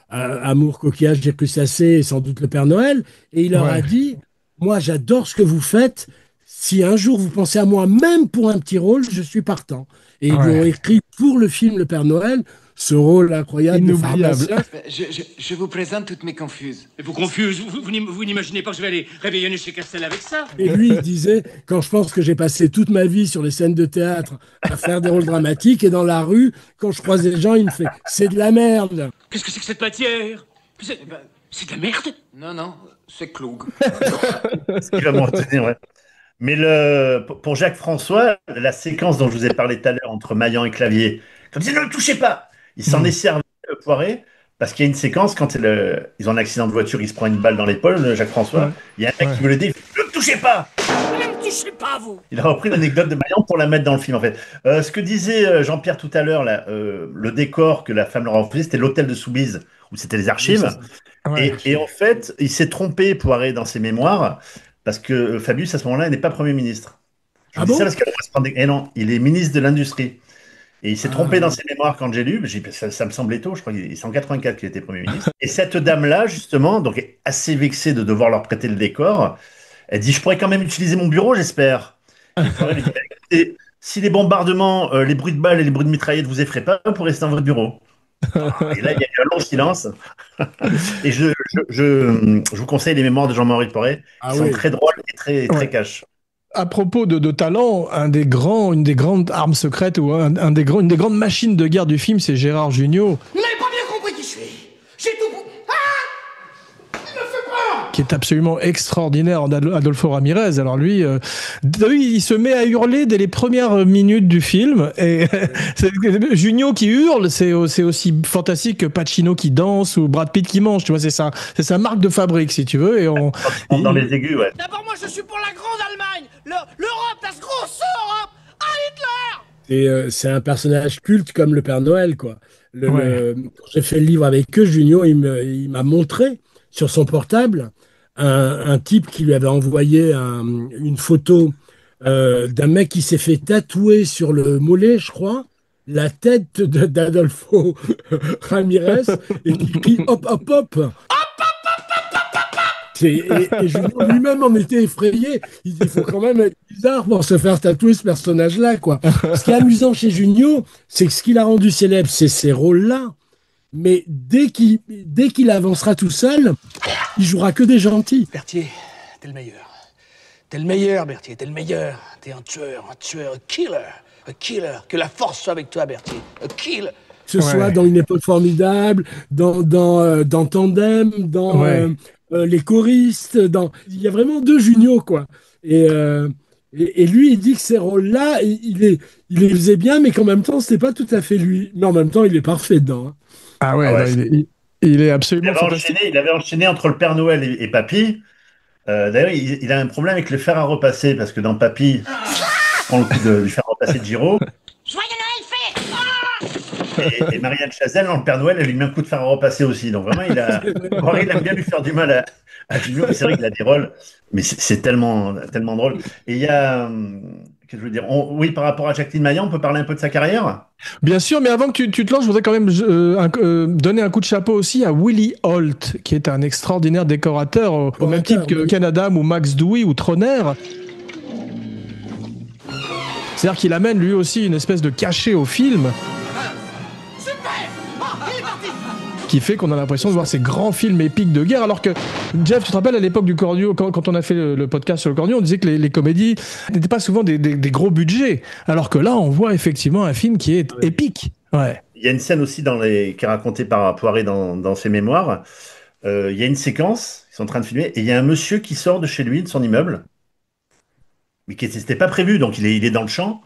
Speaker 2: Amour, coquillage, j'ai crustacé et sans doute le Père Noël. Et il leur a dit, moi j'adore ce que vous faites. Si un jour vous pensez à moi, même pour un petit rôle, je suis partant. Et ils lui ont écrit pour le film Le Père Noël ce rôle incroyable de pharmacien.
Speaker 23: Je vous présente toutes mes confuses.
Speaker 21: Vous confuse, vous n'imaginez pas que je vais aller réveillonner chez Castel avec ça?
Speaker 2: Et lui, il disait, quand je pense que j'ai passé toute ma vie sur les scènes de théâtre à faire des rôles dramatiques, et dans la rue, quand je croise des gens, il me fait « c'est de la merde ».
Speaker 21: Qu'est-ce que c'est que cette matière? C'est de la merde?
Speaker 23: Non, c'est Cloug.
Speaker 1: Ce qui va me retenir, ouais. Mais pour Jacques François, la séquence dont je vous ai parlé tout à l'heure entre Maillan et Clavier, quand il dit « ne le touchez pas », il s'en est servi, Poiret, parce qu'il y a une séquence, quand ils ont un accident de voiture, il se prend une balle dans l'épaule, Jacques François, il y a un mec qui veut l'aider, il fait « ne le touchez pas !»
Speaker 21: Ne le touchez pas, vous!
Speaker 1: Il a repris l'anecdote de Maillan pour la mettre dans le film, en fait. Ce que disait Jean-Pierre tout à l'heure, le décor que la femme leur a refusé, c'était l'hôtel de Soubise, où c'était les archives. Et en fait, il s'est trompé, Poiret, dans ses mémoires, parce que Fabius, à ce moment-là, n'est pas Premier ministre. Je dis ça parce que et non, il est ministre de l'Industrie. Et il s'est trompé dans ses mémoires quand j'ai lu, ça me semblait tôt, je crois que c'est en 84 qu'il était Premier ministre. Et cette dame-là, justement, donc est assez vexée de devoir leur prêter le décor, elle dit, je pourrais quand même utiliser mon bureau, j'espère. Et si les bombardements, les bruits de balles et les bruits de mitraillettes vous effraient pas, vous pourrez rester dans votre bureau. Et là, il y a eu un long silence. Et je vous conseille les mémoires de Jean-Marie Poiret, qui sont très drôles et très cash.
Speaker 4: À propos de talent, une des grandes armes secrètes ou une des grandes machines de guerre du film, c'est Gérard Jugnot.
Speaker 7: Vous n'avez pas bien compris qui je suis. J'ai tout pour... Ah, il me fait peur.
Speaker 4: Qui est absolument extraordinaire, Adolfo Ramirez. Alors lui, il se met à hurler dès les premières minutes du film. Et Jugnot qui hurle, c'est aussi fantastique que Pacino qui danse ou Brad Pitt qui mange. Tu vois, c'est sa marque de fabrique, si tu veux. Et
Speaker 1: dans les aigus, ouais.
Speaker 7: D'abord, moi, je suis pour la grande Allemagne. L'Europe, la grosse Europe. À Hitler.
Speaker 2: Et c'est un personnage culte comme le Père Noël, quoi. Quand j'ai fait le livre avec eux, Jugnot, il m'a montré sur son portable un type qui lui avait envoyé une photo d'un mec qui s'est fait tatouer sur le mollet, je crois, la tête d'Adolfo Ramirez et qui crie hop, hop, hop. Et Jugnot lui-même en était effrayé. Il dit, il faut quand même être bizarre pour se faire tatouer ce personnage-là, quoi. Ce qui est amusant chez Jugnot, c'est que ce qui l'a rendu célèbre, c'est ces rôles-là. Mais dès qu'il avancera tout seul, il jouera que des gentils.
Speaker 3: Berthier, t'es le meilleur. T'es le meilleur, Berthier, t'es le meilleur. T'es un tueur, un killer. Que la force soit avec toi, Berthier. Un killer.
Speaker 2: Que ce soit dans Une époque formidable, dans Tandem, dans Les choristes, il y a vraiment deux Jugnot, quoi. Et lui, il dit que ces rôles-là, il les faisait bien, mais qu'en même temps, c'était pas tout à fait lui. Mais en même temps, il est parfait dedans. Hein.
Speaker 4: Ah ouais, il est absolument fantastique.
Speaker 1: Il avait enchaîné entre le Père Noël et Papy. D'ailleurs, il a un problème avec le fer à repasser, parce que dans Papy, il prend le coup du fer à repasser de Giraud. Et Marianne Chazelle, dans le Père Noël, elle lui met un coup de fer à repasser aussi. Donc vraiment, il aime bien lui faire du mal à Jugnot. C'est vrai qu'il a des rôles, mais c'est tellement drôle. Et il y a... Qu'est-ce que je veux dire? Oui, par rapport à Jacqueline Maillan, on peut parler un peu de sa carrière?
Speaker 4: Bien sûr, mais avant que tu te lances, je voudrais quand même donner un coup de chapeau aussi à Willie Holt, qui est un extraordinaire décorateur, au même titre que Ken Adam ou Max Dewey ou Troner. C'est-à-dire qu'il amène lui aussi une espèce de cachet au film qui fait qu'on a l'impression de voir ces grands films épiques de guerre, alors que, Jeff, tu te rappelles à l'époque du Cornio, quand on a fait le podcast sur le Cornio, on disait que les comédies n'étaient pas souvent des gros budgets, alors que là, on voit effectivement un film qui est épique. Ouais.
Speaker 1: Il y a une scène aussi qui est racontée par Poiret dans ses mémoires. Il y a une séquence, ils sont en train de filmer, et il y a un monsieur qui sort de chez lui, de son immeuble, mais qui n'était pas prévu, donc il est dans le champ,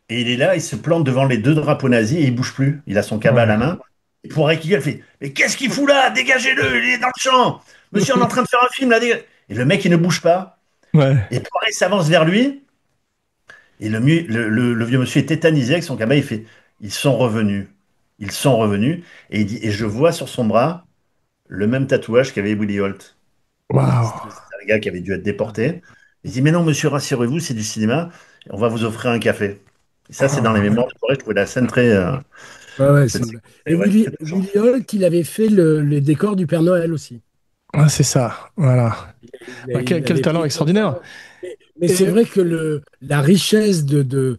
Speaker 1: et il est là, il se plante devant les deux drapeaux nazis, et il bouge plus. Il a son cabas à la main. Et Poiret qui gueule, fait « Mais qu'est-ce qu'il fout là? Dégagez-le, il est dans le champ! Monsieur, on est en train de faire un film là! » Et le mec, il ne bouge pas. Ouais. Et Poiret s'avance vers lui. Et le vieux monsieur est tétanisé avec son cabas. Il fait « Ils sont revenus. Ils sont revenus. » Et il dit « Et je vois sur son bras le même tatouage qu'avait Willie Holt. »
Speaker 4: Wow.
Speaker 1: C'est un gars qui avait dû être déporté. Il dit « Mais non, monsieur, rassurez-vous, c'est du cinéma. On va vous offrir un café. » Et ça, c'est dans les mémoires de Poiret. Je trouvais la scène très...
Speaker 2: Et Willie Holt, il avait fait les décors du Père Noël aussi.
Speaker 4: Ah, c'est ça, voilà. Quel talent extraordinaire.
Speaker 2: Mais c'est vrai que la richesse de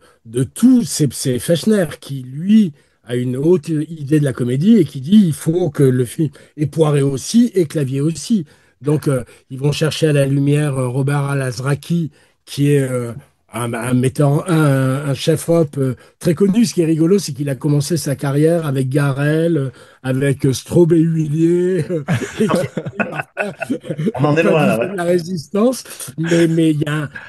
Speaker 2: tout, c'est Fechner qui, lui, a une haute idée de la comédie et qui dit il faut que le film... Et Poiret aussi, et Clavier aussi. Donc, ils vont chercher à la lumière Robert Alazraki, qui est... un chef-op très connu. Ce qui est rigolo, c'est qu'il a commencé sa carrière avec Garel, avec Straub et Huillier.
Speaker 1: On en est loin, là.
Speaker 2: La résistance. Mais il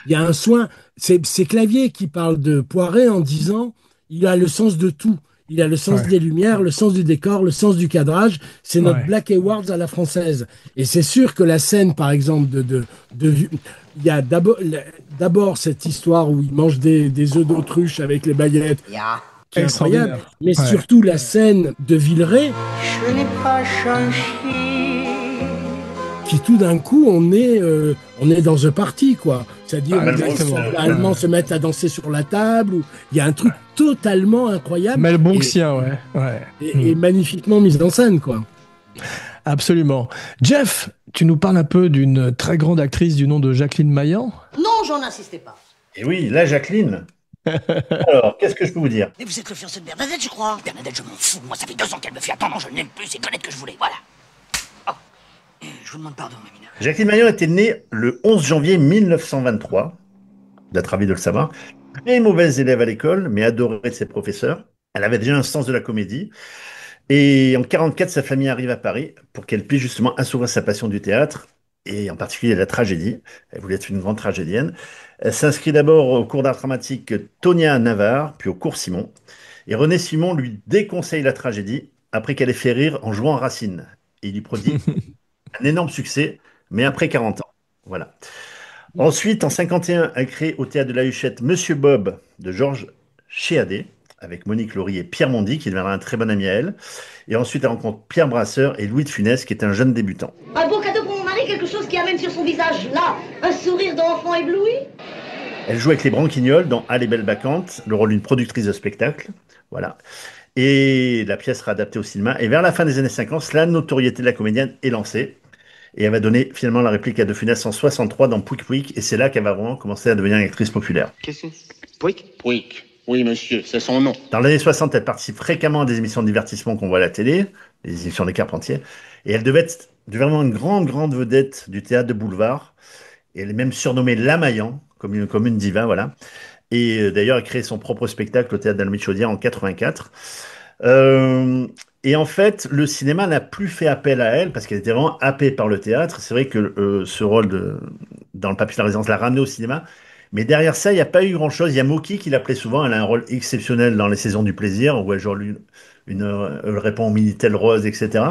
Speaker 2: y a un soin. C'est Clavier qui parle de Poiret en disant il a le sens de tout. Il a le sens des lumières, le sens du décor, le sens du cadrage. C'est notre Black Awards à la française. Et c'est sûr que la scène, par exemple, il y a d'abord cette histoire où il mange des œufs d'autruche avec les baguettes, qui est incroyable. Mais surtout la scène de Villeray.
Speaker 12: Je n'ai pas changé.
Speaker 2: puis tout d'un coup, on est dans The Party, quoi. C'est-à-dire, les Allemands se mettent à danser sur la table, ou il y a un truc totalement incroyable.
Speaker 4: Mel Brooksien, ouais.
Speaker 2: Et magnifiquement mis en scène, quoi.
Speaker 4: Absolument. Jeff, tu nous parles un peu d'une très grande actrice du nom de Jacqueline Maillan?
Speaker 14: Non, j'en insistais pas.
Speaker 1: Et oui, là, Jacqueline. Alors, qu'est-ce que je peux vous dire?
Speaker 13: Mais vous êtes le fiancé de Bernadette, je crois. Bernadette, je m'en fous. Moi, ça fait 2 ans qu'elle me fait attendre. Je n'aime plus. C'est Colette que je voulais. Voilà. Oh. Je vous demande pardon, ma mineure.
Speaker 1: Jacqueline Maillan était née le 11 janvier 1923. D'être ravi de le savoir. Très mauvaise élève à l'école, mais adorée de ses professeurs. Elle avait déjà un sens de la comédie. Et en 1944, sa famille arrive à Paris pour qu'elle puisse justement assouvir sa passion du théâtre, et en particulier la tragédie. Elle voulait être une grande tragédienne. Elle s'inscrit d'abord au cours d'art dramatique Tonia Navarre, puis au cours Simon. Et René Simon lui déconseille la tragédie après qu'elle ait fait rire en jouant Racine. Et il lui prodigue un énorme succès, mais après 40 ans. Voilà. Ensuite, en 51, elle crée au théâtre de la Huchette Monsieur Bob de Georges Chéadet, avec Monique Laurie et Pierre Mondy, qui deviendra un très bon ami à elle. Et ensuite, elle rencontre Pierre Brasseur et Louis de Funès, qui est un jeune débutant.
Speaker 14: Un beau cadeau pour mon mari, quelque chose qui amène sur son visage, là, un sourire d'enfant ébloui.
Speaker 1: Elle joue avec les Branquignoles dans Ah les belles bacchantes, le rôle d'une productrice de spectacle. Voilà. Et la pièce sera adaptée au cinéma. Et vers la fin des années 50, la notoriété de la comédienne est lancée. Et elle va donner finalement la réplique à De Funès en 63 dans Pouic Pouic. Et c'est là qu'elle va vraiment commencer à devenir une actrice populaire.
Speaker 23: Qu'est-ce que c'est? Pouic? Pouic. Oui, monsieur, c'est son nom.
Speaker 1: Dans l'année 60, elle participe fréquemment à des émissions de divertissement qu'on voit à la télé, les émissions des Carpentiers. Et elle devait être vraiment une grande vedette du théâtre de boulevard. Et elle est même surnommée La Maillan, comme une diva, voilà. Et d'ailleurs, elle crée son propre spectacle au théâtre d'Almy-Chaudière en 84. Et en fait, le cinéma n'a plus fait appel à elle parce qu'elle était vraiment happée par le théâtre. C'est vrai que ce rôle dans Le Papier de la Résidence l'a ramenée au cinéma. Mais derrière ça, il n'y a pas eu grand-chose. Il y a Moki qui l'appelait souvent. Elle a un rôle exceptionnel dans Les Saisons du Plaisir, où elle joue elle répond au Minitel Rose, etc.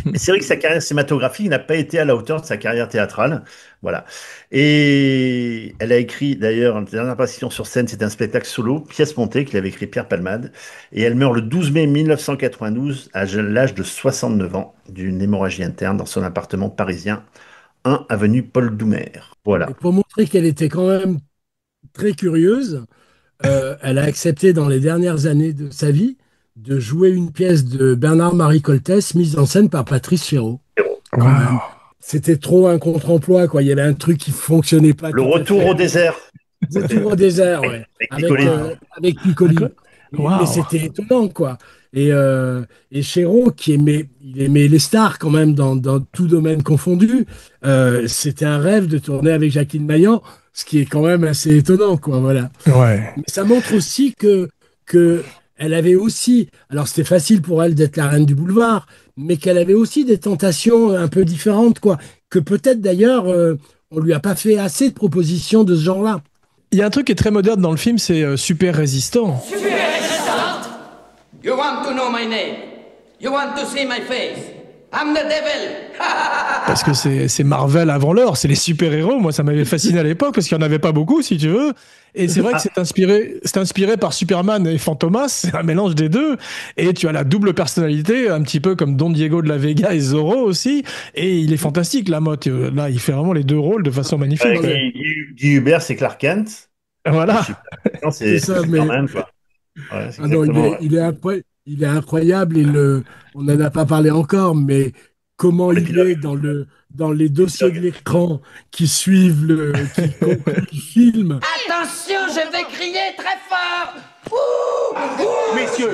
Speaker 1: Mais c'est vrai que sa carrière cinématographique n'a pas été à la hauteur de sa carrière théâtrale. Voilà. Et elle a écrit, d'ailleurs, une dernière apparition sur scène, c'est un spectacle solo, pièce montée, qu'il avait écrit Pierre Palmade. Et elle meurt le 12 mai 1992, à l'âge de 69 ans, d'une hémorragie interne dans son appartement parisien, 1 avenue Paul Doumer. Voilà.
Speaker 2: Et pour montrer qu'elle était quand même très curieuse, elle a accepté dans les dernières années de sa vie de jouer une pièce de Bernard-Marie Coltès mise en scène par Patrice Chéreau.
Speaker 4: Wow.
Speaker 2: C'était trop un contre-emploi, quoi. Il y avait un truc qui fonctionnait pas.
Speaker 1: Le retour au désert.
Speaker 2: Le retour au désert, ouais. Avec Piccoli.
Speaker 4: Wow.
Speaker 2: Mais c'était étonnant, quoi. Et Chéreau, il aimait les stars quand même dans tout domaine confondu. C'était un rêve de tourner avec Jacqueline Maillan, ce qui est quand même assez étonnant, quoi. Voilà.
Speaker 4: Ouais.
Speaker 2: Mais ça montre aussi que elle avait aussi, alors c'était facile pour elle d'être la reine du boulevard, mais qu'elle avait aussi des tentations un peu différentes, quoi. Que peut-être d'ailleurs, on lui a pas fait assez de propositions de ce genre-là.
Speaker 4: Il y a un truc qui est très moderne dans le film, c'est Super Résistant.
Speaker 7: Super Résistant? You want to know my name? You want to see my face? I'm the devil!
Speaker 4: Parce que c'est Marvel avant l'heure, c'est les super-héros. Moi, ça m'avait fasciné à l'époque parce qu'il n'y en avait pas beaucoup, si tu veux. Et c'est vrai que c'est inspiré par Superman et Fantomas, c'est un mélange des deux. Et tu as la double personnalité, un petit peu comme Don Diego de la Vega et Zorro aussi. Et il est fantastique, Lamotte. Là, il fait vraiment les deux rôles de façon magnifique.
Speaker 1: Guy Hubert, c'est Clark Kent.
Speaker 4: Voilà.
Speaker 1: C'est
Speaker 2: ça, mais...
Speaker 1: Superman, quoi. Ouais,
Speaker 2: ah non, il est incroyable. On n'en a pas parlé encore, mais comment il est dans les dossiers de l'écran qui suivent qui concluent le film.
Speaker 7: Attention, je vais crier très fort! Messieurs!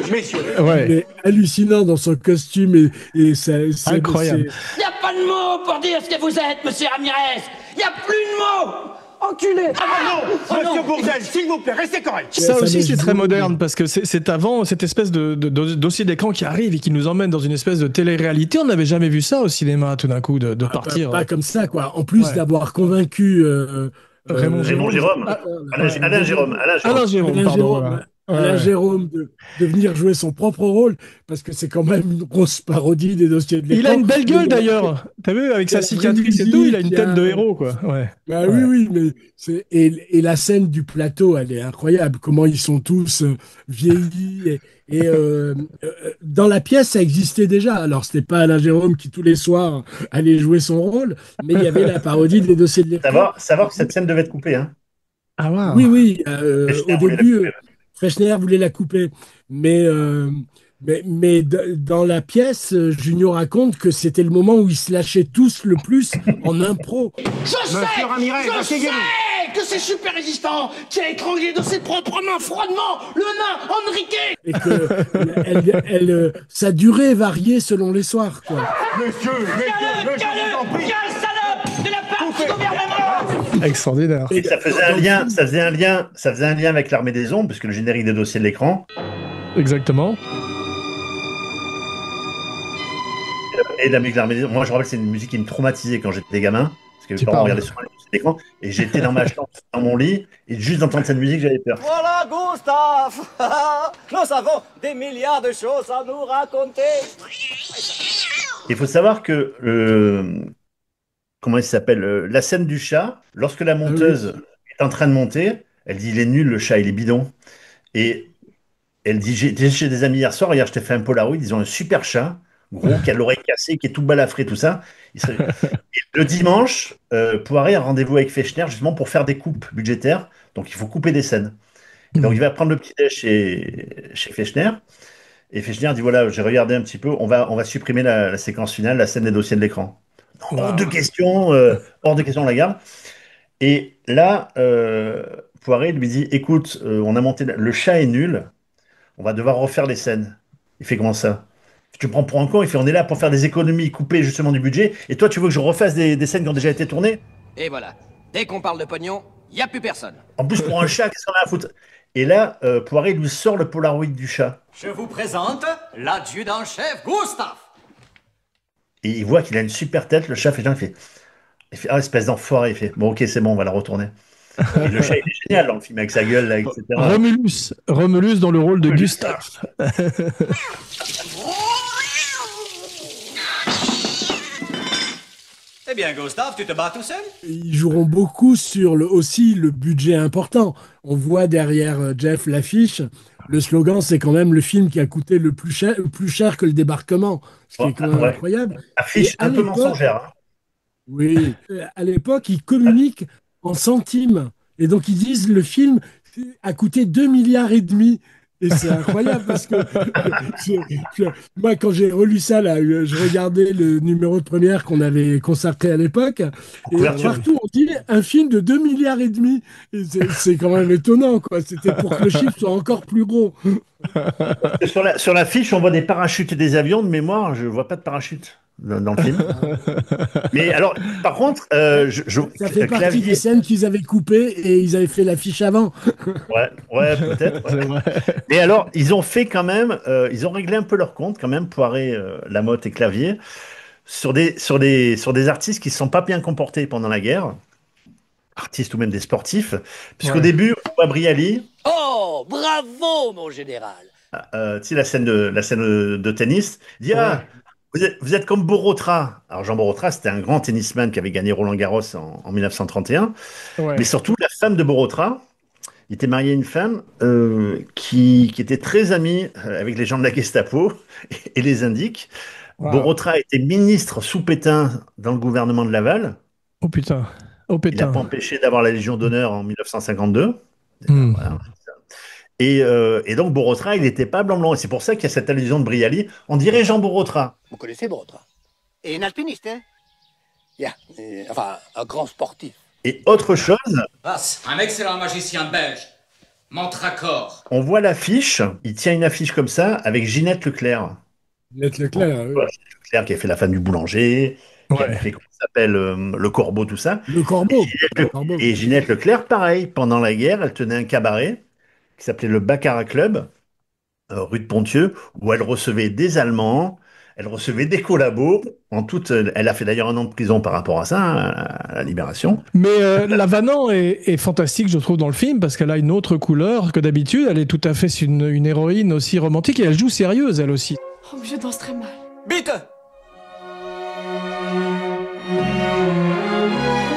Speaker 2: Ouais. Il est hallucinant dans son costume et c'est
Speaker 4: incroyable.
Speaker 7: Il n'y a pas de mots pour dire ce que vous êtes, monsieur Ramirez! Il n'y a plus de mots! Enculé!
Speaker 23: Ah non! Monsieur Bourdel, s'il vous plaît, restez correct!
Speaker 4: Ça aussi, c'est très moderne parce que c'est avant cette espèce de dossier d'écran qui arrive et qui nous emmène dans une espèce de télé-réalité. On n'avait jamais vu ça au cinéma tout d'un coup, de partir.
Speaker 2: Pas comme ça, quoi. En plus d'avoir convaincu
Speaker 1: Raymond Jérôme. Alain Jérôme,
Speaker 4: pardon.
Speaker 2: Alain Jérôme de venir jouer son propre rôle, parce que c'est quand même une grosse parodie des dossiers de l'écran.
Speaker 4: Il a une belle gueule d'ailleurs. T'as vu, avec sa cicatrice et tout, il a une tête de héros, quoi. Ouais.
Speaker 2: Bah oui, mais et la scène du plateau, elle est incroyable. Comment ils sont tous vieillis. Dans la pièce, ça existait déjà. Alors, c'était pas Alain Jérôme qui, tous les soirs, allait jouer son rôle, mais il y avait la parodie des dossiers de l'écran.
Speaker 1: Savoir que cette scène devait être coupée, hein.
Speaker 4: Ah, wow.
Speaker 2: Oui, au début, Fechner voulait la couper. Dans la pièce, Junio raconte que c'était le moment où ils se lâchaient tous le plus en impro.
Speaker 5: Je sais que c'est super résistant, qui a étranglé de ses propres mains froidement le nain Enrique.
Speaker 2: Et que sa durée variait selon les soirs, quoi.
Speaker 5: Monsieur, je vous en prie. Quelle salope de la part du gouvernement.
Speaker 4: Extraordinaire.
Speaker 1: Et ça faisait un lien avec l'Armée des Ombres, puisque le générique des dossiers de l'écran.
Speaker 4: Exactement.
Speaker 1: Et la musique de l'Armée des Ombres. Moi, je me rappelle, c'est une musique qui me traumatisait quand j'étais gamin, parce que mes parents regardaient souvent les dossiers de l'écran, et j'étais dans ma chambre, dans mon lit, et juste d'entendre cette musique, j'avais peur.
Speaker 6: Voilà, Gustave. Nous avons des milliards de choses à nous raconter.
Speaker 1: Il faut savoir que comment il s'appelle, la scène du chat, lorsque la monteuse est en train de monter, elle dit il est nul le chat, il est bidon. Et elle dit j'étais chez des amis hier soir, je t'ai fait un Polaroid, ils ont un super chat, gros, qui a l'oreille cassée, qui est tout balafré, tout ça. Et le dimanche, Poiré a rendez-vous avec Fechner justement pour faire des coupes budgétaires, donc il faut couper des scènes. Et donc il va prendre le petit déj chez Fechner. Et Fechner dit voilà, j'ai regardé un petit peu, on va supprimer la séquence finale, la scène des dossiers de l'écran. Hors de question, on la garde. Et là, Poiré lui dit écoute, on a monté, le chat est nul, on va devoir refaire les scènes. Il fait comment ça? Tu me prends pour un con? Il fait on est là pour faire des économies, couper justement du budget, et toi tu veux que je refasse des scènes qui ont déjà été tournées?
Speaker 9: Et voilà, dès qu'on parle de pognon, il n'y a plus personne.
Speaker 1: En plus, pour un chat, qu'est-ce qu'on a à foutre? Et là, Poiré lui sort le Polaroid du chat.
Speaker 9: Je vous présente l'adjudant-chef Gustave.
Speaker 1: Et il voit qu'il a une super tête, le chat fait ah, espèce d'enfoiré, il fait bon, ok, c'est bon, on va la retourner. Et le chat, il est génial dans le film avec sa gueule, là, etc.
Speaker 4: Romulus dans le rôle de Gustave.
Speaker 9: Eh bien, Gustave, tu te bats tout seul?
Speaker 2: Ils joueront beaucoup sur aussi le budget important. On voit derrière Jeff l'affiche. Le slogan, c'est quand même le film qui a coûté le plus cher que le débarquement. Ce qui est quand même incroyable.
Speaker 1: Affiche un peu mensongère. Hein.
Speaker 2: Oui. À l'époque, ils communiquent en centimes. Et donc, ils disent le film a coûté 2,5 milliards. Et c'est incroyable parce que moi, quand j'ai relu ça, là, je regardais le numéro de première qu'on avait consacré à l'époque. Et partout, on dit un film de 2,5 milliards. Et c'est quand même étonnant, quoi. C'était pour que le chiffre soit encore plus gros.
Speaker 1: Sur la fiche, on voit des parachutes et des avions. De mémoire, je ne vois pas de parachute dans le film. Mais alors, par contre,
Speaker 2: ça fait partie des scènes qu'ils avaient coupées et ils avaient fait l'affiche avant.
Speaker 1: Ouais, peut-être. Ouais. Et alors, ils ont fait quand même, ils ont réglé un peu leur compte quand même, Poiré, Lamotte et Clavier, sur des artistes qui ne se sont pas bien comportés pendant la guerre, artistes ou même des sportifs, puisqu'au début, on voit Brialy.
Speaker 13: Oh, bravo, mon général.
Speaker 1: Tu sais, la scène de tennis, il dit vous êtes comme Borotra. Alors Jean Borotra, c'était un grand tennisman qui avait gagné Roland-Garros en 1931. Ouais. Mais surtout, la femme de Borotra, il était marié à une femme qui était très amie avec les gens de la Gestapo et les indiques. Wow. Borotra était ministre sous Pétain dans le gouvernement de Laval.
Speaker 4: Oh putain.
Speaker 1: Il n'a pas empêché d'avoir la Légion d'honneur en 1952. Voilà. Et donc Borotra, il n'était pas blanc-blanc. Et c'est pour ça qu'il y a cette allusion de Brialy. On dirait Jean Borotra.
Speaker 13: Vous connaissez Borotra? Et un alpiniste, hein? Enfin, un grand sportif.
Speaker 1: Et autre chose...
Speaker 10: Un excellent magicien belge. Mantracor.
Speaker 1: On voit l'affiche. Il tient une affiche comme ça avec Ginette Leclerc.
Speaker 2: Ginette Leclerc, oui.
Speaker 1: Ginette Leclerc qui a fait La femme du boulanger, qui a fait, comment ça s'appelle, Le Corbeau, tout ça.
Speaker 2: Le Corbeau.
Speaker 1: Et Ginette Leclerc, pareil. Pendant la guerre, elle tenait un cabaret qui s'appelait le Baccarat Club, rue de Pontieux, où elle recevait des Allemands, Elle recevait des collabos. Elle a fait d'ailleurs 1 an de prison par rapport à ça, hein, à la Libération.
Speaker 4: Mais la Vanant est fantastique, je trouve, dans le film, parce qu'elle a une autre couleur que d'habitude. Elle est tout à fait une héroïne aussi romantique, et elle joue sérieuse, elle aussi.
Speaker 19: Oh, je danse très mal.
Speaker 18: Bite!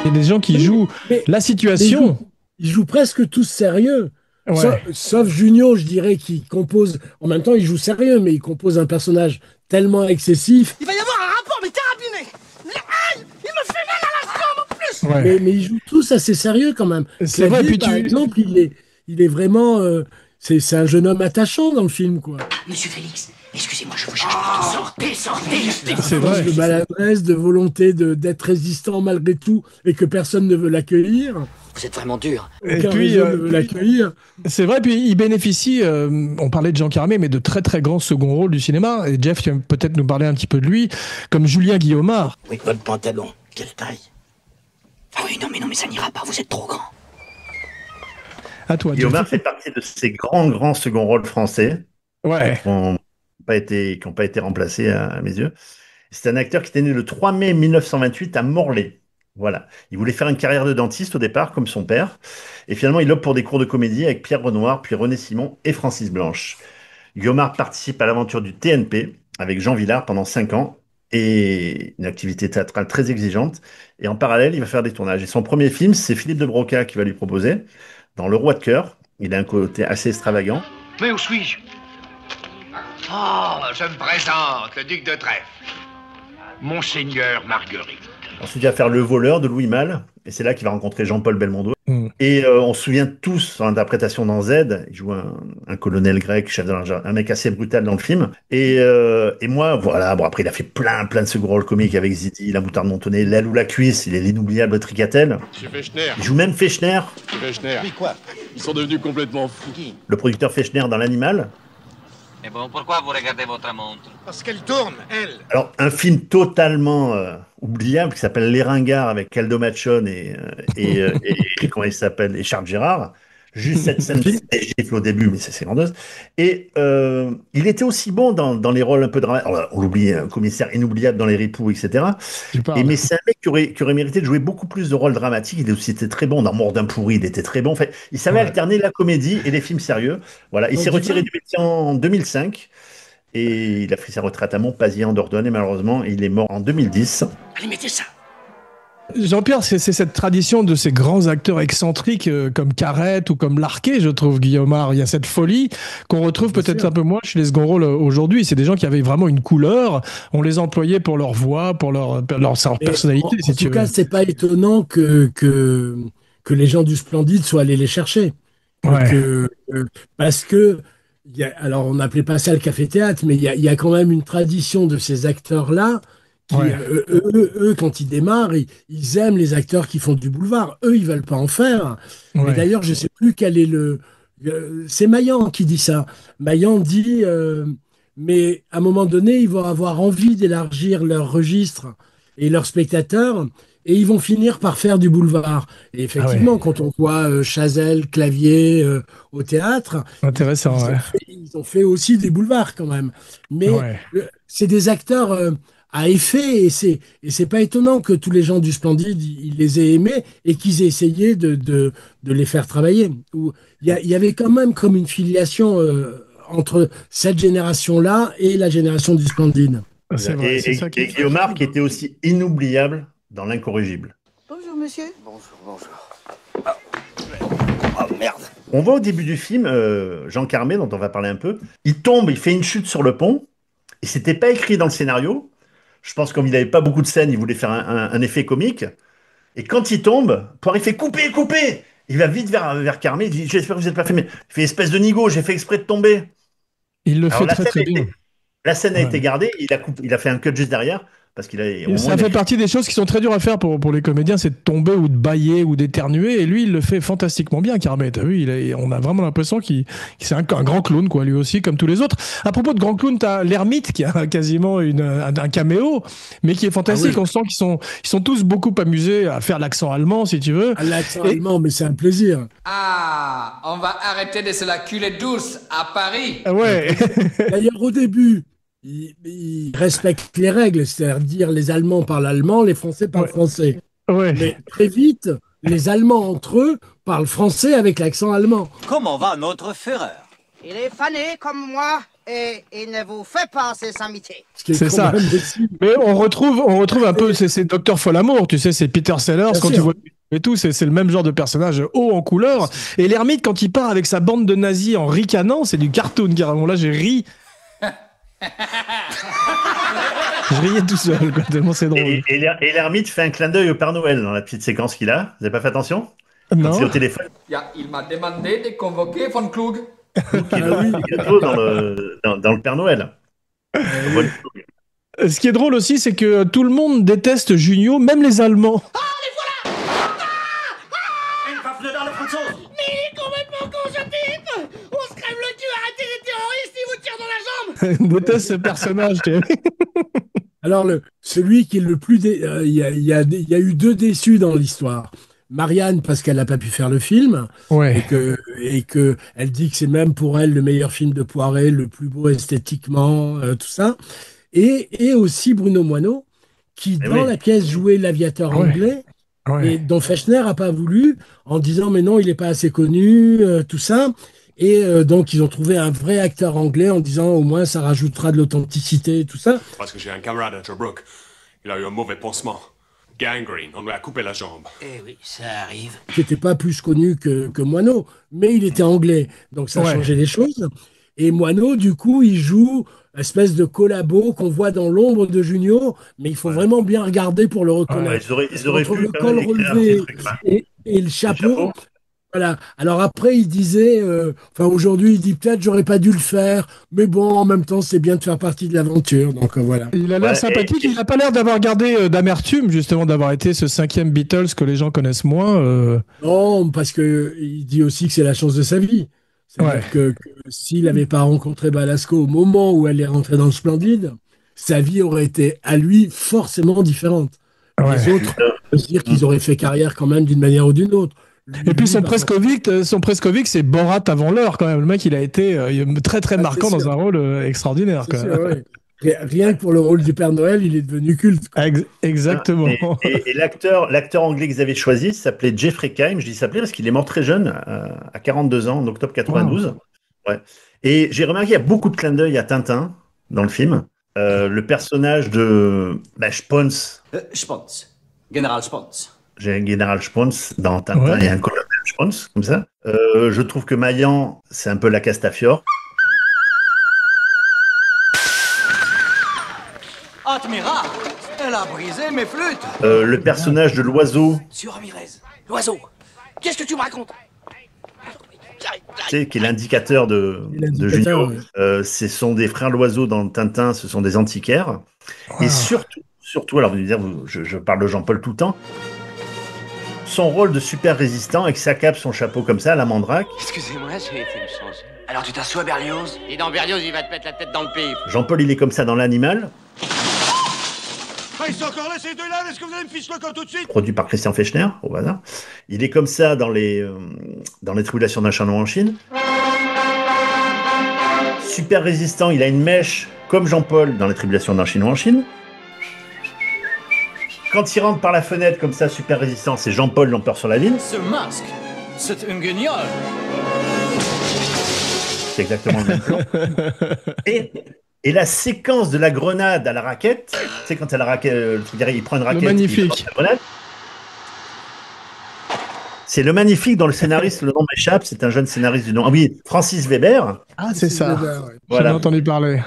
Speaker 4: Il y a des gens qui jouent la situation.
Speaker 2: Ils jouent presque tous sérieux.
Speaker 4: Ouais.
Speaker 2: Sauf Junio, je dirais, qui compose. En même temps, il joue sérieux, mais il compose un personnage tellement excessif.
Speaker 5: Il va y avoir un rapport, mais carabiné. Aïe, il me fait mal à la jambe en plus.
Speaker 2: Ouais. Mais ils jouent tous assez sérieux quand même.
Speaker 4: C'est vrai, puis
Speaker 2: par exemple, il est vraiment. C'est un jeune homme attachant dans le film, quoi.
Speaker 13: Monsieur Félix, excusez-moi, je vous cherche partout. Sortez.
Speaker 2: C'est vrai. De maladresse, de volonté d'être résistant malgré tout, et que personne ne veut l'accueillir.
Speaker 13: Vous êtes vraiment dur.
Speaker 4: Et puis,
Speaker 2: l'accueillir.
Speaker 4: C'est vrai, puis il bénéficie, on parlait de Jean Carmé, mais de très très grands second rôles du cinéma. Et Jeff, tu vas peut-être nous parler un petit peu de lui, comme Julien Guillaumard.
Speaker 13: Oui, votre pantalon, quelle taille? Ah oui, non mais ça n'ira pas, vous êtes trop grand.
Speaker 4: À toi,
Speaker 1: Guillaumard fait partie de ces grands second rôles français.
Speaker 4: Ouais.
Speaker 1: Qui n'ont pas été remplacés à mes yeux. C'est un acteur qui était né le 3 mai 1928 à Morlaix. Voilà. Il voulait faire une carrière de dentiste au départ, comme son père. Et finalement, il opte pour des cours de comédie avec Pierre Renoir, puis René Simon et Francis Blanche. Guillaumard participe à l'aventure du TNP avec Jean Vilar pendant 5 ans. Et une activité théâtrale très exigeante. Et en parallèle, il va faire des tournages. Et son premier film, c'est Philippe de Broca qui va lui proposer. Dans Le Roi de cœur, il a un côté assez extravagant.
Speaker 17: Mais où suis-je? Oh, je me présente, le duc de Trèfle. Monseigneur Marguerite.
Speaker 1: Ensuite, il va faire Le Voleur de Louis Malle. Et c'est là qu'il va rencontrer Jean-Paul Belmondo. Et on se souvient tous de l'interprétation dans Z. Il joue un colonel grec, chef de l'argent, un mec assez brutal dans le film. Et moi, voilà. Bon, après, il a fait plein de second rôles comiques avec Zidi, La Moutarde Montonnée, L'aile ou la cuisse. Il est l'inoubliable Tricatel.
Speaker 22: Monsieur Fechner.
Speaker 1: Il joue même Fechner.
Speaker 22: Monsieur Fechner.
Speaker 17: Mais quoi?
Speaker 22: Ils sont devenus complètement fous.
Speaker 1: Le producteur Fechner dans L'Animal.
Speaker 9: Mais bon, pourquoi vous regardez votre montre?
Speaker 17: Parce qu'elle tourne, elle.
Speaker 1: Alors, un film totalement oubliable qui s'appelle Les Ringards avec Caldo Machon et comment il s'appelle, et Charles Gérard. Juste cette scène gifle au début, mais c'est grandiose. Et il était aussi bon dans les rôles un peu dramatiques. On l'oublie, un commissaire inoubliable dans Les Ripoux, etc. Mais c'est un mec qui aurait mérité de jouer beaucoup plus de rôles dramatiques. Il aussi était très bon dans Mort d'un pourri, il était très bon. En fait, il savait alterner la comédie et les films sérieux. Voilà, il s'est retiré du métier en 2005. Et il a pris sa retraite à Montpazier en Dordogne. Et malheureusement, il est mort en 2010.
Speaker 13: Allez, mettez ça.
Speaker 4: Jean-Pierre, c'est cette tradition de ces grands acteurs excentriques comme Carrette ou comme Larquet, je trouve, Guillaumard. Il y a cette folie qu'on retrouve peut-être un peu moins chez les second rôles aujourd'hui. C'est des gens qui avaient vraiment une couleur. On les employait pour leur voix, pour leur personnalité.
Speaker 2: En tout cas, c'est pas étonnant que les gens du Splendide soient allés les chercher. Parce que, alors on n'appelait pas ça le café-théâtre, mais il y a quand même une tradition de ces acteurs-là. Eux, quand ils démarrent, ils aiment les acteurs qui font du boulevard. Eux, ils veulent pas en faire. Mais d'ailleurs, je sais plus quel est c'est Maillan qui dit ça. Maillan dit, mais à un moment donné, ils vont avoir envie d'élargir leur registre et leurs spectateurs, et ils vont finir par faire du boulevard. Et effectivement, quand on voit Chazelle, Clavier au théâtre,
Speaker 4: intéressant,
Speaker 2: ils ont fait aussi des boulevards quand même. Mais c'est des acteurs à effet, et c'est pas étonnant que tous les gens du Splendide, ils les aient aimés et qu'ils aient essayé de les faire travailler. Il y avait quand même comme une filiation entre cette génération-là et la génération du Splendide.
Speaker 1: Et Guillaumard qui était aussi inoubliable dans L'Incorrigible.
Speaker 19: Bonjour, monsieur.
Speaker 13: Bonjour. Oh, merde.
Speaker 1: On voit au début du film, Jean Carmé, dont on va parler un peu, il tombe, il fait une chute sur le pont, et c'était pas écrit dans le scénario. Je pense comme il n'avait pas beaucoup de scènes, il voulait faire un effet comique. Et quand il tombe, Poiré fait couper. Il va vite vers Carmé, il dit j'espère que vous n'êtes pas fait. Mais il fait espèce de nigo, j'ai fait exprès de tomber.
Speaker 4: Il le fait très bien.
Speaker 1: La scène a été gardée, il a fait un cut juste derrière. Parce qu'il a,
Speaker 4: ça fait partie des choses qui sont très dures à faire pour les comédiens, c'est de tomber ou de bâiller ou d'éternuer. Et lui, il le fait fantastiquement bien, Carmé. T'as vu, on a vraiment l'impression qu'il c'est un grand clown, quoi, lui aussi, comme tous les autres. À propos de grand clown, t'as l'ermite qui a quasiment un caméo, mais qui est fantastique.
Speaker 2: Ah oui.
Speaker 4: On sent qu'ils sont tous beaucoup amusés à faire l'accent allemand, si tu veux.
Speaker 2: L'accent allemand, mais c'est un plaisir.
Speaker 10: Ah, on va arrêter de se la culer douce à Paris.
Speaker 4: Ouais.
Speaker 2: D'ailleurs, au début, ils respectent les règles, c'est-à-dire les Allemands parlent allemand, les Français parlent français.
Speaker 4: Ouais.
Speaker 2: Mais très vite, les Allemands entre eux parlent français avec l'accent allemand.
Speaker 8: Comment va notre Führer?
Speaker 11: Il est fané comme moi et il ne vous fait pas ses amitiés.
Speaker 4: C'est ça. Mais on retrouve un peu, c'est Dr. Folamour, tu sais, c'est Peter Sellers,
Speaker 2: Bien
Speaker 4: quand
Speaker 2: sûr.
Speaker 4: tu vois et tout, c'est le même genre de personnage haut en couleur. Et l'ermite, quand il part avec sa bande de nazis en ricanant, c'est du cartoon carrément. Là, j'ai ri. Je riais tout seul, quoi, tellement c'est drôle.
Speaker 1: Et l'ermite fait un clin d'œil au Père Noël dans la petite séquence qu'il a. Vous avez pas fait attention?
Speaker 4: Non.
Speaker 1: Quand c'est au téléphone.
Speaker 10: Ja, il m'a demandé de convoquer Von Klug.
Speaker 1: Qui est gâteau dans le Père Noël.
Speaker 4: Ce qui est drôle aussi, c'est que tout le monde déteste Junio, même les Allemands.
Speaker 8: Une Waffe dans le Franzose!
Speaker 5: Mais il est complètement con ce type. On se crève le cul, arrêtez les terroristes, ils vous tirent dans la jambe.
Speaker 4: Ils détestent ce personnage.
Speaker 2: Alors, celui qui est le plus... Il y a eu 2 déçus dans l'histoire. Marianne, parce qu'elle n'a pas pu faire le film,
Speaker 4: Ouais.
Speaker 2: et que elle dit que c'est même pour elle le meilleur film de Poiret, le plus beau esthétiquement, tout ça. Et aussi Bruno Moineau, qui dans la pièce jouait l'aviateur anglais, et dont Fechner n'a pas voulu, en disant mais non, il n'est pas assez connu, tout ça. Et donc ils ont trouvé un vrai acteur anglais en disant au moins ça rajoutera de l'authenticité, tout ça.
Speaker 16: Parce que j'ai un camarade à Sherbrooke. Il a eu un mauvais pansement. Gangrene, on lui a coupé la jambe.
Speaker 13: Eh oui, ça arrive.
Speaker 2: Qui n'était pas plus connu que Moineau, mais il était anglais, donc ça a changé les choses. Et Moineau, du coup, il joue espèce de collabo qu'on voit dans l'ombre de Junio, mais il faut vraiment bien regarder pour le reconnaître.
Speaker 1: Ils auraient
Speaker 2: Entre
Speaker 1: pu
Speaker 2: le
Speaker 1: quand
Speaker 2: col
Speaker 1: même écrire un
Speaker 2: relevé
Speaker 1: petit truc, là.
Speaker 2: et le chapeau. Voilà. Alors après, il disait, aujourd'hui, il dit peut-être j'aurais pas dû le faire, mais bon, en même temps, c'est bien de faire partie de l'aventure. Donc voilà.
Speaker 4: Il a l'air sympathique, il n'a pas l'air d'avoir gardé d'amertume, justement, d'avoir été ce 5e Beatles que les gens connaissent moins.
Speaker 2: Non, parce que il dit aussi que c'est la chance de sa vie. C'est-à-dire que s'il n'avait pas rencontré Balasco au moment où elle est rentrée dans le Splendide, sa vie aurait été à lui forcément différente. Les autres, on peut se dire qu'ils auraient fait carrière quand même d'une manière ou d'une autre.
Speaker 4: Et puis son Prescovic, c'est Borat avant l'heure quand même. Le mec, il a été très très marquant dans un rôle extraordinaire. Quand même.
Speaker 2: Rien que pour le rôle du Père Noël, il est devenu culte.
Speaker 4: Exactement.
Speaker 1: Et l'acteur anglais qu'ils avaient choisi s'appelait Jeffrey Keim. Je dis s'appelait parce qu'il est mort très jeune, à 42 ans, en octobre 92. Wow. Ouais. Et j'ai remarqué qu'il y a beaucoup de clins d'œil à Tintin dans le film. Le personnage de Spons.
Speaker 8: Général Spons.
Speaker 1: J'ai un général Spons dans Tintin et un colonel Spons, comme ça. Je trouve que Maillan, c'est un peu la Castafiore.
Speaker 8: Admiral, elle a brisé mes flûtes.
Speaker 1: Le personnage de l'oiseau.
Speaker 13: Monsieur Ramirez, l'oiseau, qu'est-ce que tu me racontes?
Speaker 1: Tu sais, qui est l'indicateur de Junio. Ce sont des frères Loiseau dans Tintin, ce sont des antiquaires. Et surtout, alors vous allez dire, je parle de Jean-Paul tout le temps, son rôle de super résistant avec sa cape, son chapeau comme ça, la mandrake.
Speaker 13: Excusez-moi, j'ai été me changer. Alors tu t'assois, Berlioz? Et dans Berlioz, il va te mettre la tête dans le pif.
Speaker 1: Jean-Paul, il est comme ça dans l'animal.
Speaker 5: Ils sont encore là, ces deux-là. Est-ce que vous allez me ficher le camp tout de suite?
Speaker 1: Produit par Christian Fechner, au hasard. Il est comme ça dans les Tribulations d'un chanoine en Chine. Super résistant, il a une mèche comme Jean-Paul dans les Tribulations d'un chinois en Chine. Quand il rentre par la fenêtre comme ça, super résistant, c'est Jean-Paul l'empereur sur la ligne.
Speaker 8: Ce masque, c'est un guignol.
Speaker 1: C'est exactement le même plan. Et la séquence de la grenade à la raquette, tu sais, quand la raquette, il prend une raquette,
Speaker 4: magnifique.
Speaker 1: Il la grenade. C'est le magnifique dont le scénariste, le nom m'échappe, c'est un jeune scénariste du nom. Ah oui, Francis Weber.
Speaker 4: Ah, c'est ça.
Speaker 1: Voilà.
Speaker 4: J'en ai entendu parler.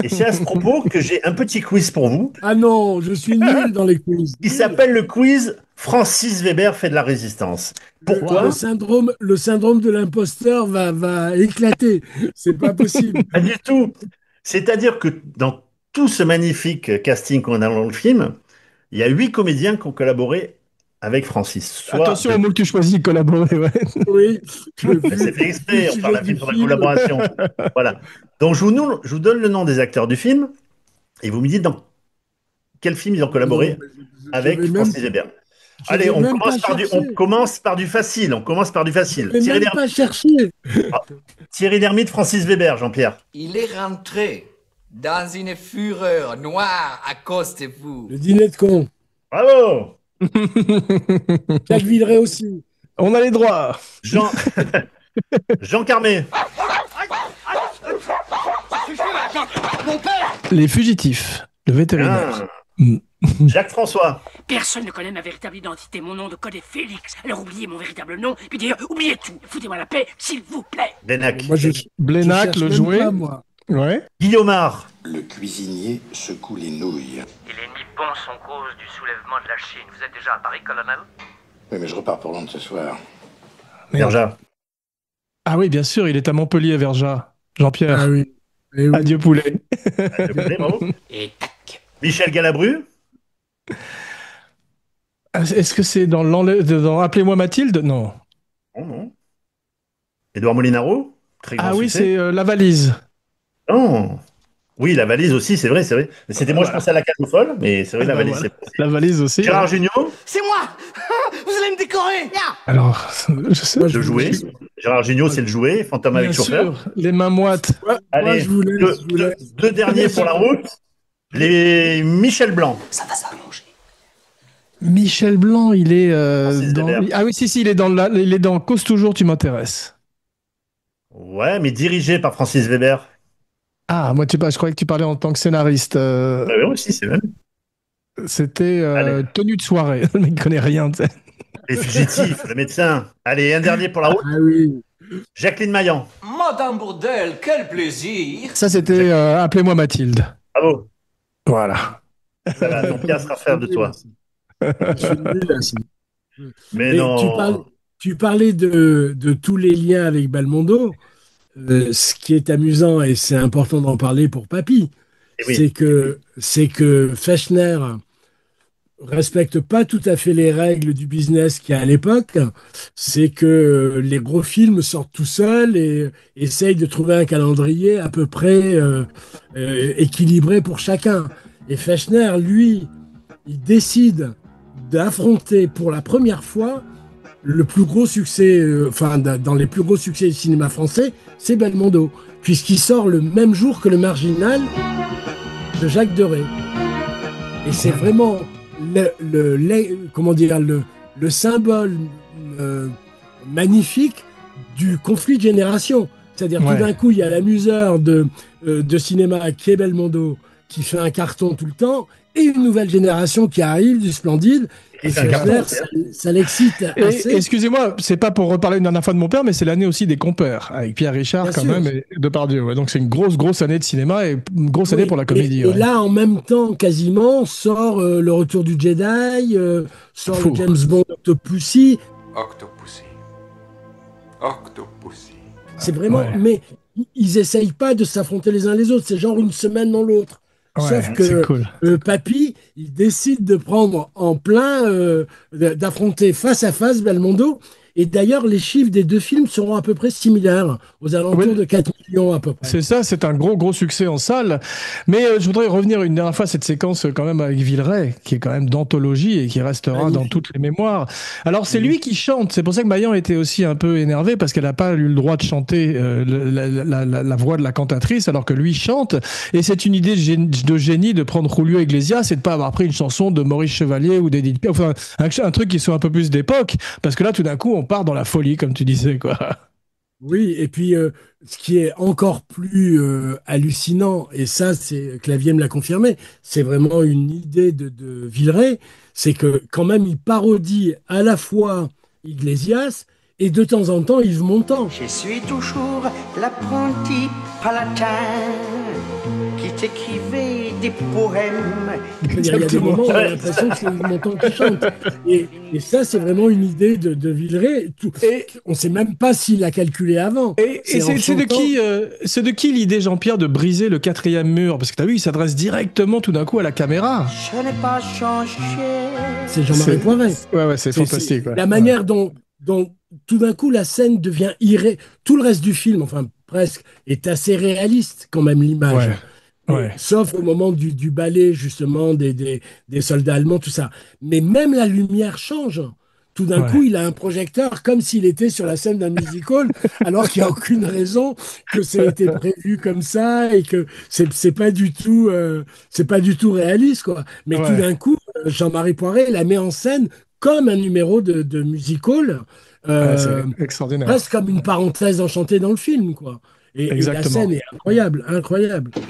Speaker 1: Et c'est à ce propos que j'ai un petit quiz pour vous.
Speaker 2: Ah non, je suis nul dans les quiz.
Speaker 1: Il s'appelle le quiz Francis Weber fait de la résistance. Pourquoi?
Speaker 2: Le syndrome de l'imposteur va éclater. C'est pas possible.
Speaker 1: Pas du tout. C'est-à-dire que dans tout ce magnifique casting qu'on a dans le film, il y a 8 comédiens qui ont collaboré avec Francis.
Speaker 4: Attention au mot que tu choisis de collaborer. Ouais.
Speaker 2: Oui.
Speaker 1: C'est fait exprès, on parle d'un film sur la collaboration. Voilà. Donc je vous donne le nom des acteurs du film et vous me dites dans quel film ils ont collaboré avec Francis Weber. Allez, on commence par du facile.
Speaker 2: Thierry Lhermitte,
Speaker 1: Thierry Lhermitte, Francis Weber, Jean-Pierre.
Speaker 8: Il est rentré
Speaker 10: Dans une fureur noire à cause de vous.
Speaker 2: Le dîner de con.
Speaker 1: Bravo.
Speaker 2: Jacques Villeray aussi.
Speaker 4: On a les droits.
Speaker 1: Jean Carmé.
Speaker 4: Les fugitifs. Le vétérinaire.
Speaker 1: Jacques François.
Speaker 13: Personne ne connaît ma véritable identité. Mon nom de code est Félix. Alors oubliez mon véritable nom. Puis d'ailleurs, oubliez tout. Foutez-moi la paix, s'il vous plaît.
Speaker 1: Blénac.
Speaker 4: Blénac, le jouet. Ouais.
Speaker 1: Guillaumard.
Speaker 17: Le cuisinier secoue les nouilles.
Speaker 15: Et les Nippons sont cause du soulèvement de la Chine. Vous êtes déjà à Paris, colonel?
Speaker 17: Oui, mais je repars pour Londres ce soir.
Speaker 1: Verja.
Speaker 4: Ah oui, bien sûr, il est à Montpellier, Verja. Jean-Pierre.
Speaker 2: Ah oui. Oui.
Speaker 4: Adieu poulet.
Speaker 1: Adieu poulet, bravo.
Speaker 13: Et tac.
Speaker 1: Michel Galabru.
Speaker 4: Est-ce que c'est dans Appelez-moi Mathilde? Non.
Speaker 1: Non. Édouard Molinaro. Très grand
Speaker 4: oui,
Speaker 1: succès.
Speaker 4: c'est La Valise.
Speaker 1: Non. Oui, La Valise aussi, c'est vrai. Mais c'était moi, je pensais à La Cage aux Folles, mais c'est vrai, La Valise, c'est possible.
Speaker 4: La Valise aussi.
Speaker 1: Gérard Jugnot.
Speaker 5: C'est moi. Vous allez me décorer.
Speaker 4: Alors, je sais.
Speaker 1: Le jouet. Gérard Jugnot, c'est le jouet. Fantôme avec chauffeur.
Speaker 4: Les mains moites.
Speaker 1: Allez, deux derniers pour la route. Les Michel Blanc.
Speaker 13: Ça va s'arranger.
Speaker 4: Michel Blanc, il est dans...
Speaker 1: Weber.
Speaker 4: Ah oui, si, il est dans Cause toujours, tu m'intéresses.
Speaker 1: Ouais, mais dirigé par Francis Weber.
Speaker 4: Ah, moi, je croyais que tu parlais en tant que scénariste.
Speaker 1: Oui, aussi, c'est vrai.
Speaker 4: C'était Tenue de soirée. Le mec connaît rien. T'sais.
Speaker 1: Les fugitifs, le médecin. Allez, un dernier pour la route.
Speaker 2: Ah oui.
Speaker 1: Jacqueline Maillan.
Speaker 8: Madame Bourdelle, quel plaisir.
Speaker 4: Ça, c'était Appelez-moi Mathilde.
Speaker 1: Bravo.
Speaker 4: Voilà.
Speaker 1: Voilà, ton Pierre sera fier de toi. Mais non.
Speaker 2: Tu parlais de tous les liens avec Belmondo. Ce qui est amusant, et c'est important d'en parler pour Papy, c'est que Fechner respecte pas tout à fait les règles du business qu'il y a à l'époque. C'est que les gros films sortent tout seuls et essayent de trouver un calendrier à peu près équilibré pour chacun. Et Fechner, lui, il décide d'affronter pour la première fois le plus gros succès, dans les plus gros succès du cinéma français, c'est Belmondo, puisqu'il sort le même jour que Le Marginal de Jacques Deray. Et c'est vraiment le symbole magnifique du conflit de génération. C'est-à-dire tout d'un coup, il y a l'amuseur de cinéma qui est Belmondo, qui fait un carton tout le temps, et une nouvelle génération qui arrive du Splendide. Et ça l'excite assez.
Speaker 4: Excusez-moi, c'est pas pour reparler une dernière fois de mon père, mais c'est l'année aussi des compères, avec Pierre Richard quand même, et Depardieu. Ouais. Donc c'est une grosse année de cinéma et une grosse année pour la comédie.
Speaker 2: Et là, en même temps, quasiment, sort Le Retour du Jedi, sort le James Bond Octopussy. C'est vraiment... Mais ils essayent pas de s'affronter les uns les autres, c'est genre une semaine dans l'autre. Sauf que Papy, il décide de prendre en plein, d'affronter face à face Belmondo. Et d'ailleurs, les chiffres des deux films seront à peu près similaires, aux alentours de 4 millions à peu près.
Speaker 4: C'est ça, c'est un gros succès en salle. Mais je voudrais revenir une dernière fois à cette séquence quand même avec Villeray, qui est quand même d'anthologie et qui restera dans toutes les mémoires. Alors c'est lui qui chante, c'est pour ça que Maillan était aussi un peu énervée, parce qu'elle n'a pas eu le droit de chanter la voix de la cantatrice, alors que lui chante. Et c'est une idée de génie de prendre Julio Iglesias et de pas avoir pris une chanson de Maurice Chevalier ou d'Edith Piaf, enfin un truc qui soit un peu plus d'époque, parce que là tout d'un coup on part dans la folie, comme tu disais, quoi.
Speaker 2: Oui, et puis ce qui est encore plus hallucinant, et ça, c'est Clavier me l'a confirmé, c'est vraiment une idée de Villeray, c'est que quand même il parodie à la fois Iglesias et de temps en temps Yves Montand.
Speaker 5: Je suis toujours l'apprenti palatin qui t'écrivait des poèmes.
Speaker 2: Il y a des moments où on a l'impression que c'est Yves Montand qui chante. Et ça, c'est vraiment une idée de Villeray. On ne sait même pas s'il l'a calculé avant.
Speaker 4: Et c'est de qui l'idée, Jean-Pierre, de briser le 4e mur? Parce que tu as vu, il s'adresse directement tout d'un coup à la caméra.
Speaker 5: Je n'ai pas changé.
Speaker 2: C'est Jean-Marie Poiret.
Speaker 4: Ouais, c'est fantastique.
Speaker 2: La manière dont tout d'un coup la scène devient tout le reste du film, enfin presque, est assez réaliste quand même, l'image. Ouais. Sauf au moment du ballet, justement, des soldats allemands, tout ça. Mais même la lumière change. Tout d'un coup, il a un projecteur comme s'il était sur la scène d'un musical, alors qu'il n'y a aucune raison que ça ait été prévu comme ça et que c'est pas du tout réaliste, quoi. Mais tout d'un coup, Jean-Marie Poiret la met en scène comme un numéro de musical,
Speaker 4: c'est extraordinaire.
Speaker 2: presque comme une parenthèse enchantée dans le film, quoi. Et la scène est incroyable.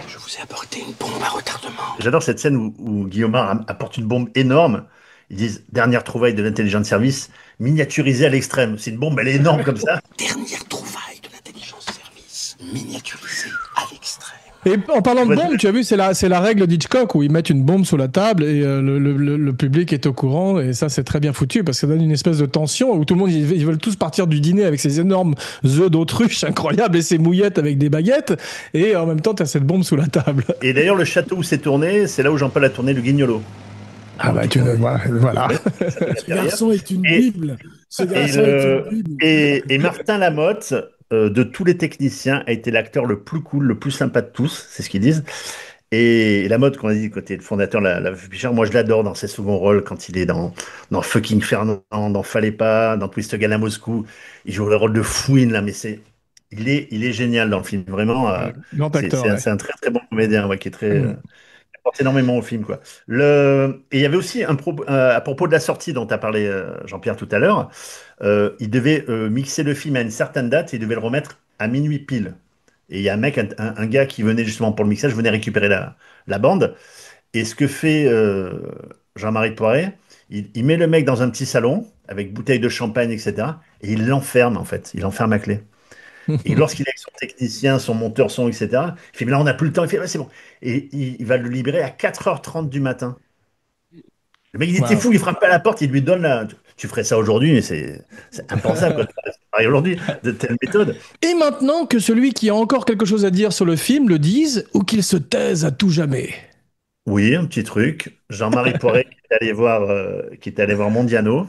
Speaker 17: Je vous ai apporté une bombe à retardement.
Speaker 1: J'adore cette scène où Guillaume apporte une bombe énorme. Ils disent dernière trouvaille de l'intelligence service, miniaturisée à l'extrême. C'est une bombe, elle est énorme comme ça.
Speaker 17: Dernière trouvaille de l'intelligence service, miniaturisée à l'extrême.
Speaker 4: Et en parlant de bombe, tu as vu, c'est la règle d'Hitchcock où ils mettent une bombe sur la table et le public est au courant, et ça c'est très bien foutu parce que ça donne une espèce de tension où tout le monde, ils veulent tous partir du dîner avec ces énormes œufs d'autruche incroyables et ces mouillettes avec des baguettes, et en même temps tu as cette bombe sous la table.
Speaker 1: Et d'ailleurs le château où c'est tourné, c'est là où Jean-Paul a tourné le Guignolo.
Speaker 4: Ah bah voilà.
Speaker 2: Ce garçon est une bible.
Speaker 1: Et Martin Lamotte, de tous les techniciens, a été l'acteur le plus cool, le plus sympa de tous, c'est ce qu'ils disent. Et Lamotte, qu'on a dit côté le fondateur, la Fischer, moi je l'adore dans ses seconds rôles quand il est dans Fucking Fernand, dans Fallait pas, dans Twist Gun à Moscou. Il joue le rôle de Fouine là, mais il est génial dans le film, vraiment. C'est un très très bon comédien, qui est très apporte énormément au film, quoi. Et il y avait aussi à propos de la sortie dont tu as parlé, Jean-Pierre, tout à l'heure. Il devait mixer le film à une certaine date et il devait le remettre à minuit pile. Et il y a un gars qui venait justement pour le mixage, venait récupérer la bande. Et ce que fait Jean-Marie Poiret, il met le mec dans un petit salon avec bouteille de champagne, etc. Et il l'enferme, en fait. Il enferme à clé. Et lorsqu'il est avec son technicien, son monteur son, etc., il fait, mais là, on n'a plus le temps. Il fait, c'est bon. Et il va le libérer à 4h30 du matin. Le mec, il était fou, il frappe à la porte, il lui donne Tu ferais ça aujourd'hui, mais c'est impensable, quoi. C'est pareil aujourd'hui, de telle méthode.
Speaker 4: Et maintenant que celui qui a encore quelque chose à dire sur le film le dise, ou qu'il se taise à tout jamais.
Speaker 1: Oui, un petit truc. Jean-Marie Poiret qui est allé voir Mondiano,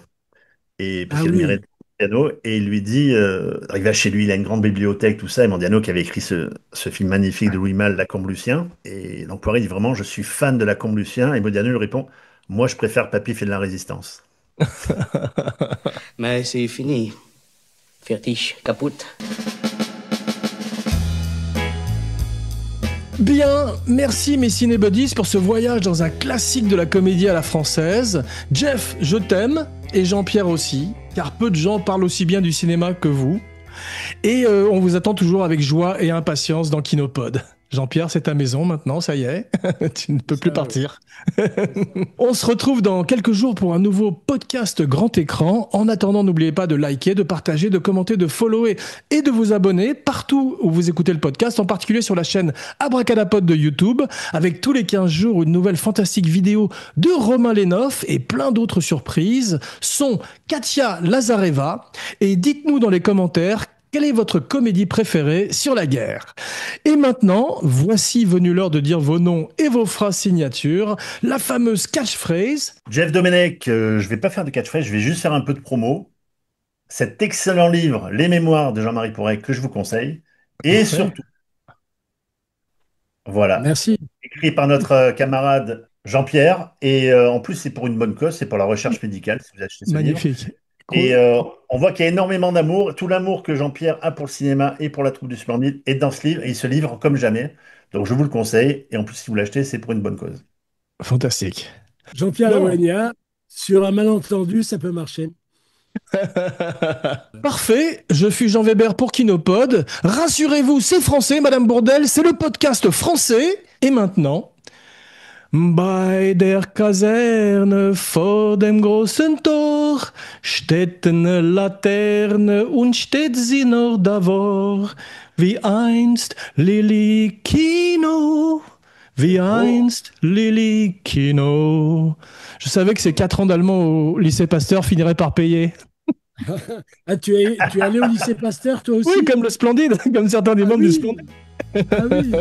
Speaker 1: et parce qu'il admirait Mondiano, et il lui dit, il va chez lui, il a une grande bibliothèque, tout ça, et Mondiano qui avait écrit ce film magnifique de Louis Malle, Lacombe Lucien, et donc Poiret dit vraiment, je suis fan de Lacombe Lucien, et Mondiano lui répond, moi je préfère Papy fait de la résistance.
Speaker 3: Mais c'est fini. Fertig, kaput.
Speaker 4: Bien, merci mes cinébuddies pour ce voyage dans un classique de la comédie à la française. Jeff, je t'aime, et Jean-Pierre aussi, car peu de gens parlent aussi bien du cinéma que vous. Et on vous attend toujours avec joie et impatience dans Kinopod. Jean-Pierre, c'est ta maison maintenant, ça y est. Tu ne peux plus partir. On se retrouve dans quelques jours pour un nouveau podcast grand écran. En attendant, n'oubliez pas de liker, de partager, de commenter, de follower et de vous abonner partout où vous écoutez le podcast, en particulier sur la chaîne Abracadapod de YouTube, avec tous les 15 jours une nouvelle fantastique vidéo de Romain Lénoff et plein d'autres surprises. Sont Katia Lazareva. Et dites-nous dans les commentaires quelle est votre comédie préférée sur la guerre. Et maintenant, voici venu l'heure de dire vos noms et vos phrases signatures, la fameuse catchphrase.
Speaker 1: Jeff Domenech, je vais pas faire de catchphrase, je vais juste faire un peu de promo. Cet excellent livre, Les Mémoires de Jean-Marie Poiret, que je vous conseille. Et surtout, voilà.
Speaker 2: Merci.
Speaker 1: Écrit par notre camarade Jean-Pierre. Et en plus, c'est pour une bonne cause, c'est pour la recherche médicale, si vous achetez ce livre.
Speaker 4: Magnifique. Cool.
Speaker 1: Et on voit qu'il y a énormément d'amour. Tout l'amour que Jean-Pierre a pour le cinéma et pour la troupe du Splendide est dans ce livre. Et il se livre comme jamais. Donc je vous le conseille. Et en plus, si vous l'achetez, c'est pour une bonne cause.
Speaker 4: Fantastique.
Speaker 2: Jean-Pierre Lavoignat, sur un malentendu, ça peut marcher.
Speaker 4: Parfait, je suis Jean Weber pour Kinopod. Rassurez-vous, c'est français, Madame Bourdelle, c'est le podcast français. Et maintenant... Bei der Kaserne vor dem großen Tor steht eine Laterne und steht sie noch davor, wie einst Lili Kino, wie einst Lili Kino. Je savais que ces 4 ans d'allemand au lycée Pasteur finiraient par payer.
Speaker 2: Ah, tu es allé au lycée Pasteur, toi aussi?
Speaker 4: Oui, comme le Splendide, comme certains des membres du Splendide.
Speaker 2: Ah oui.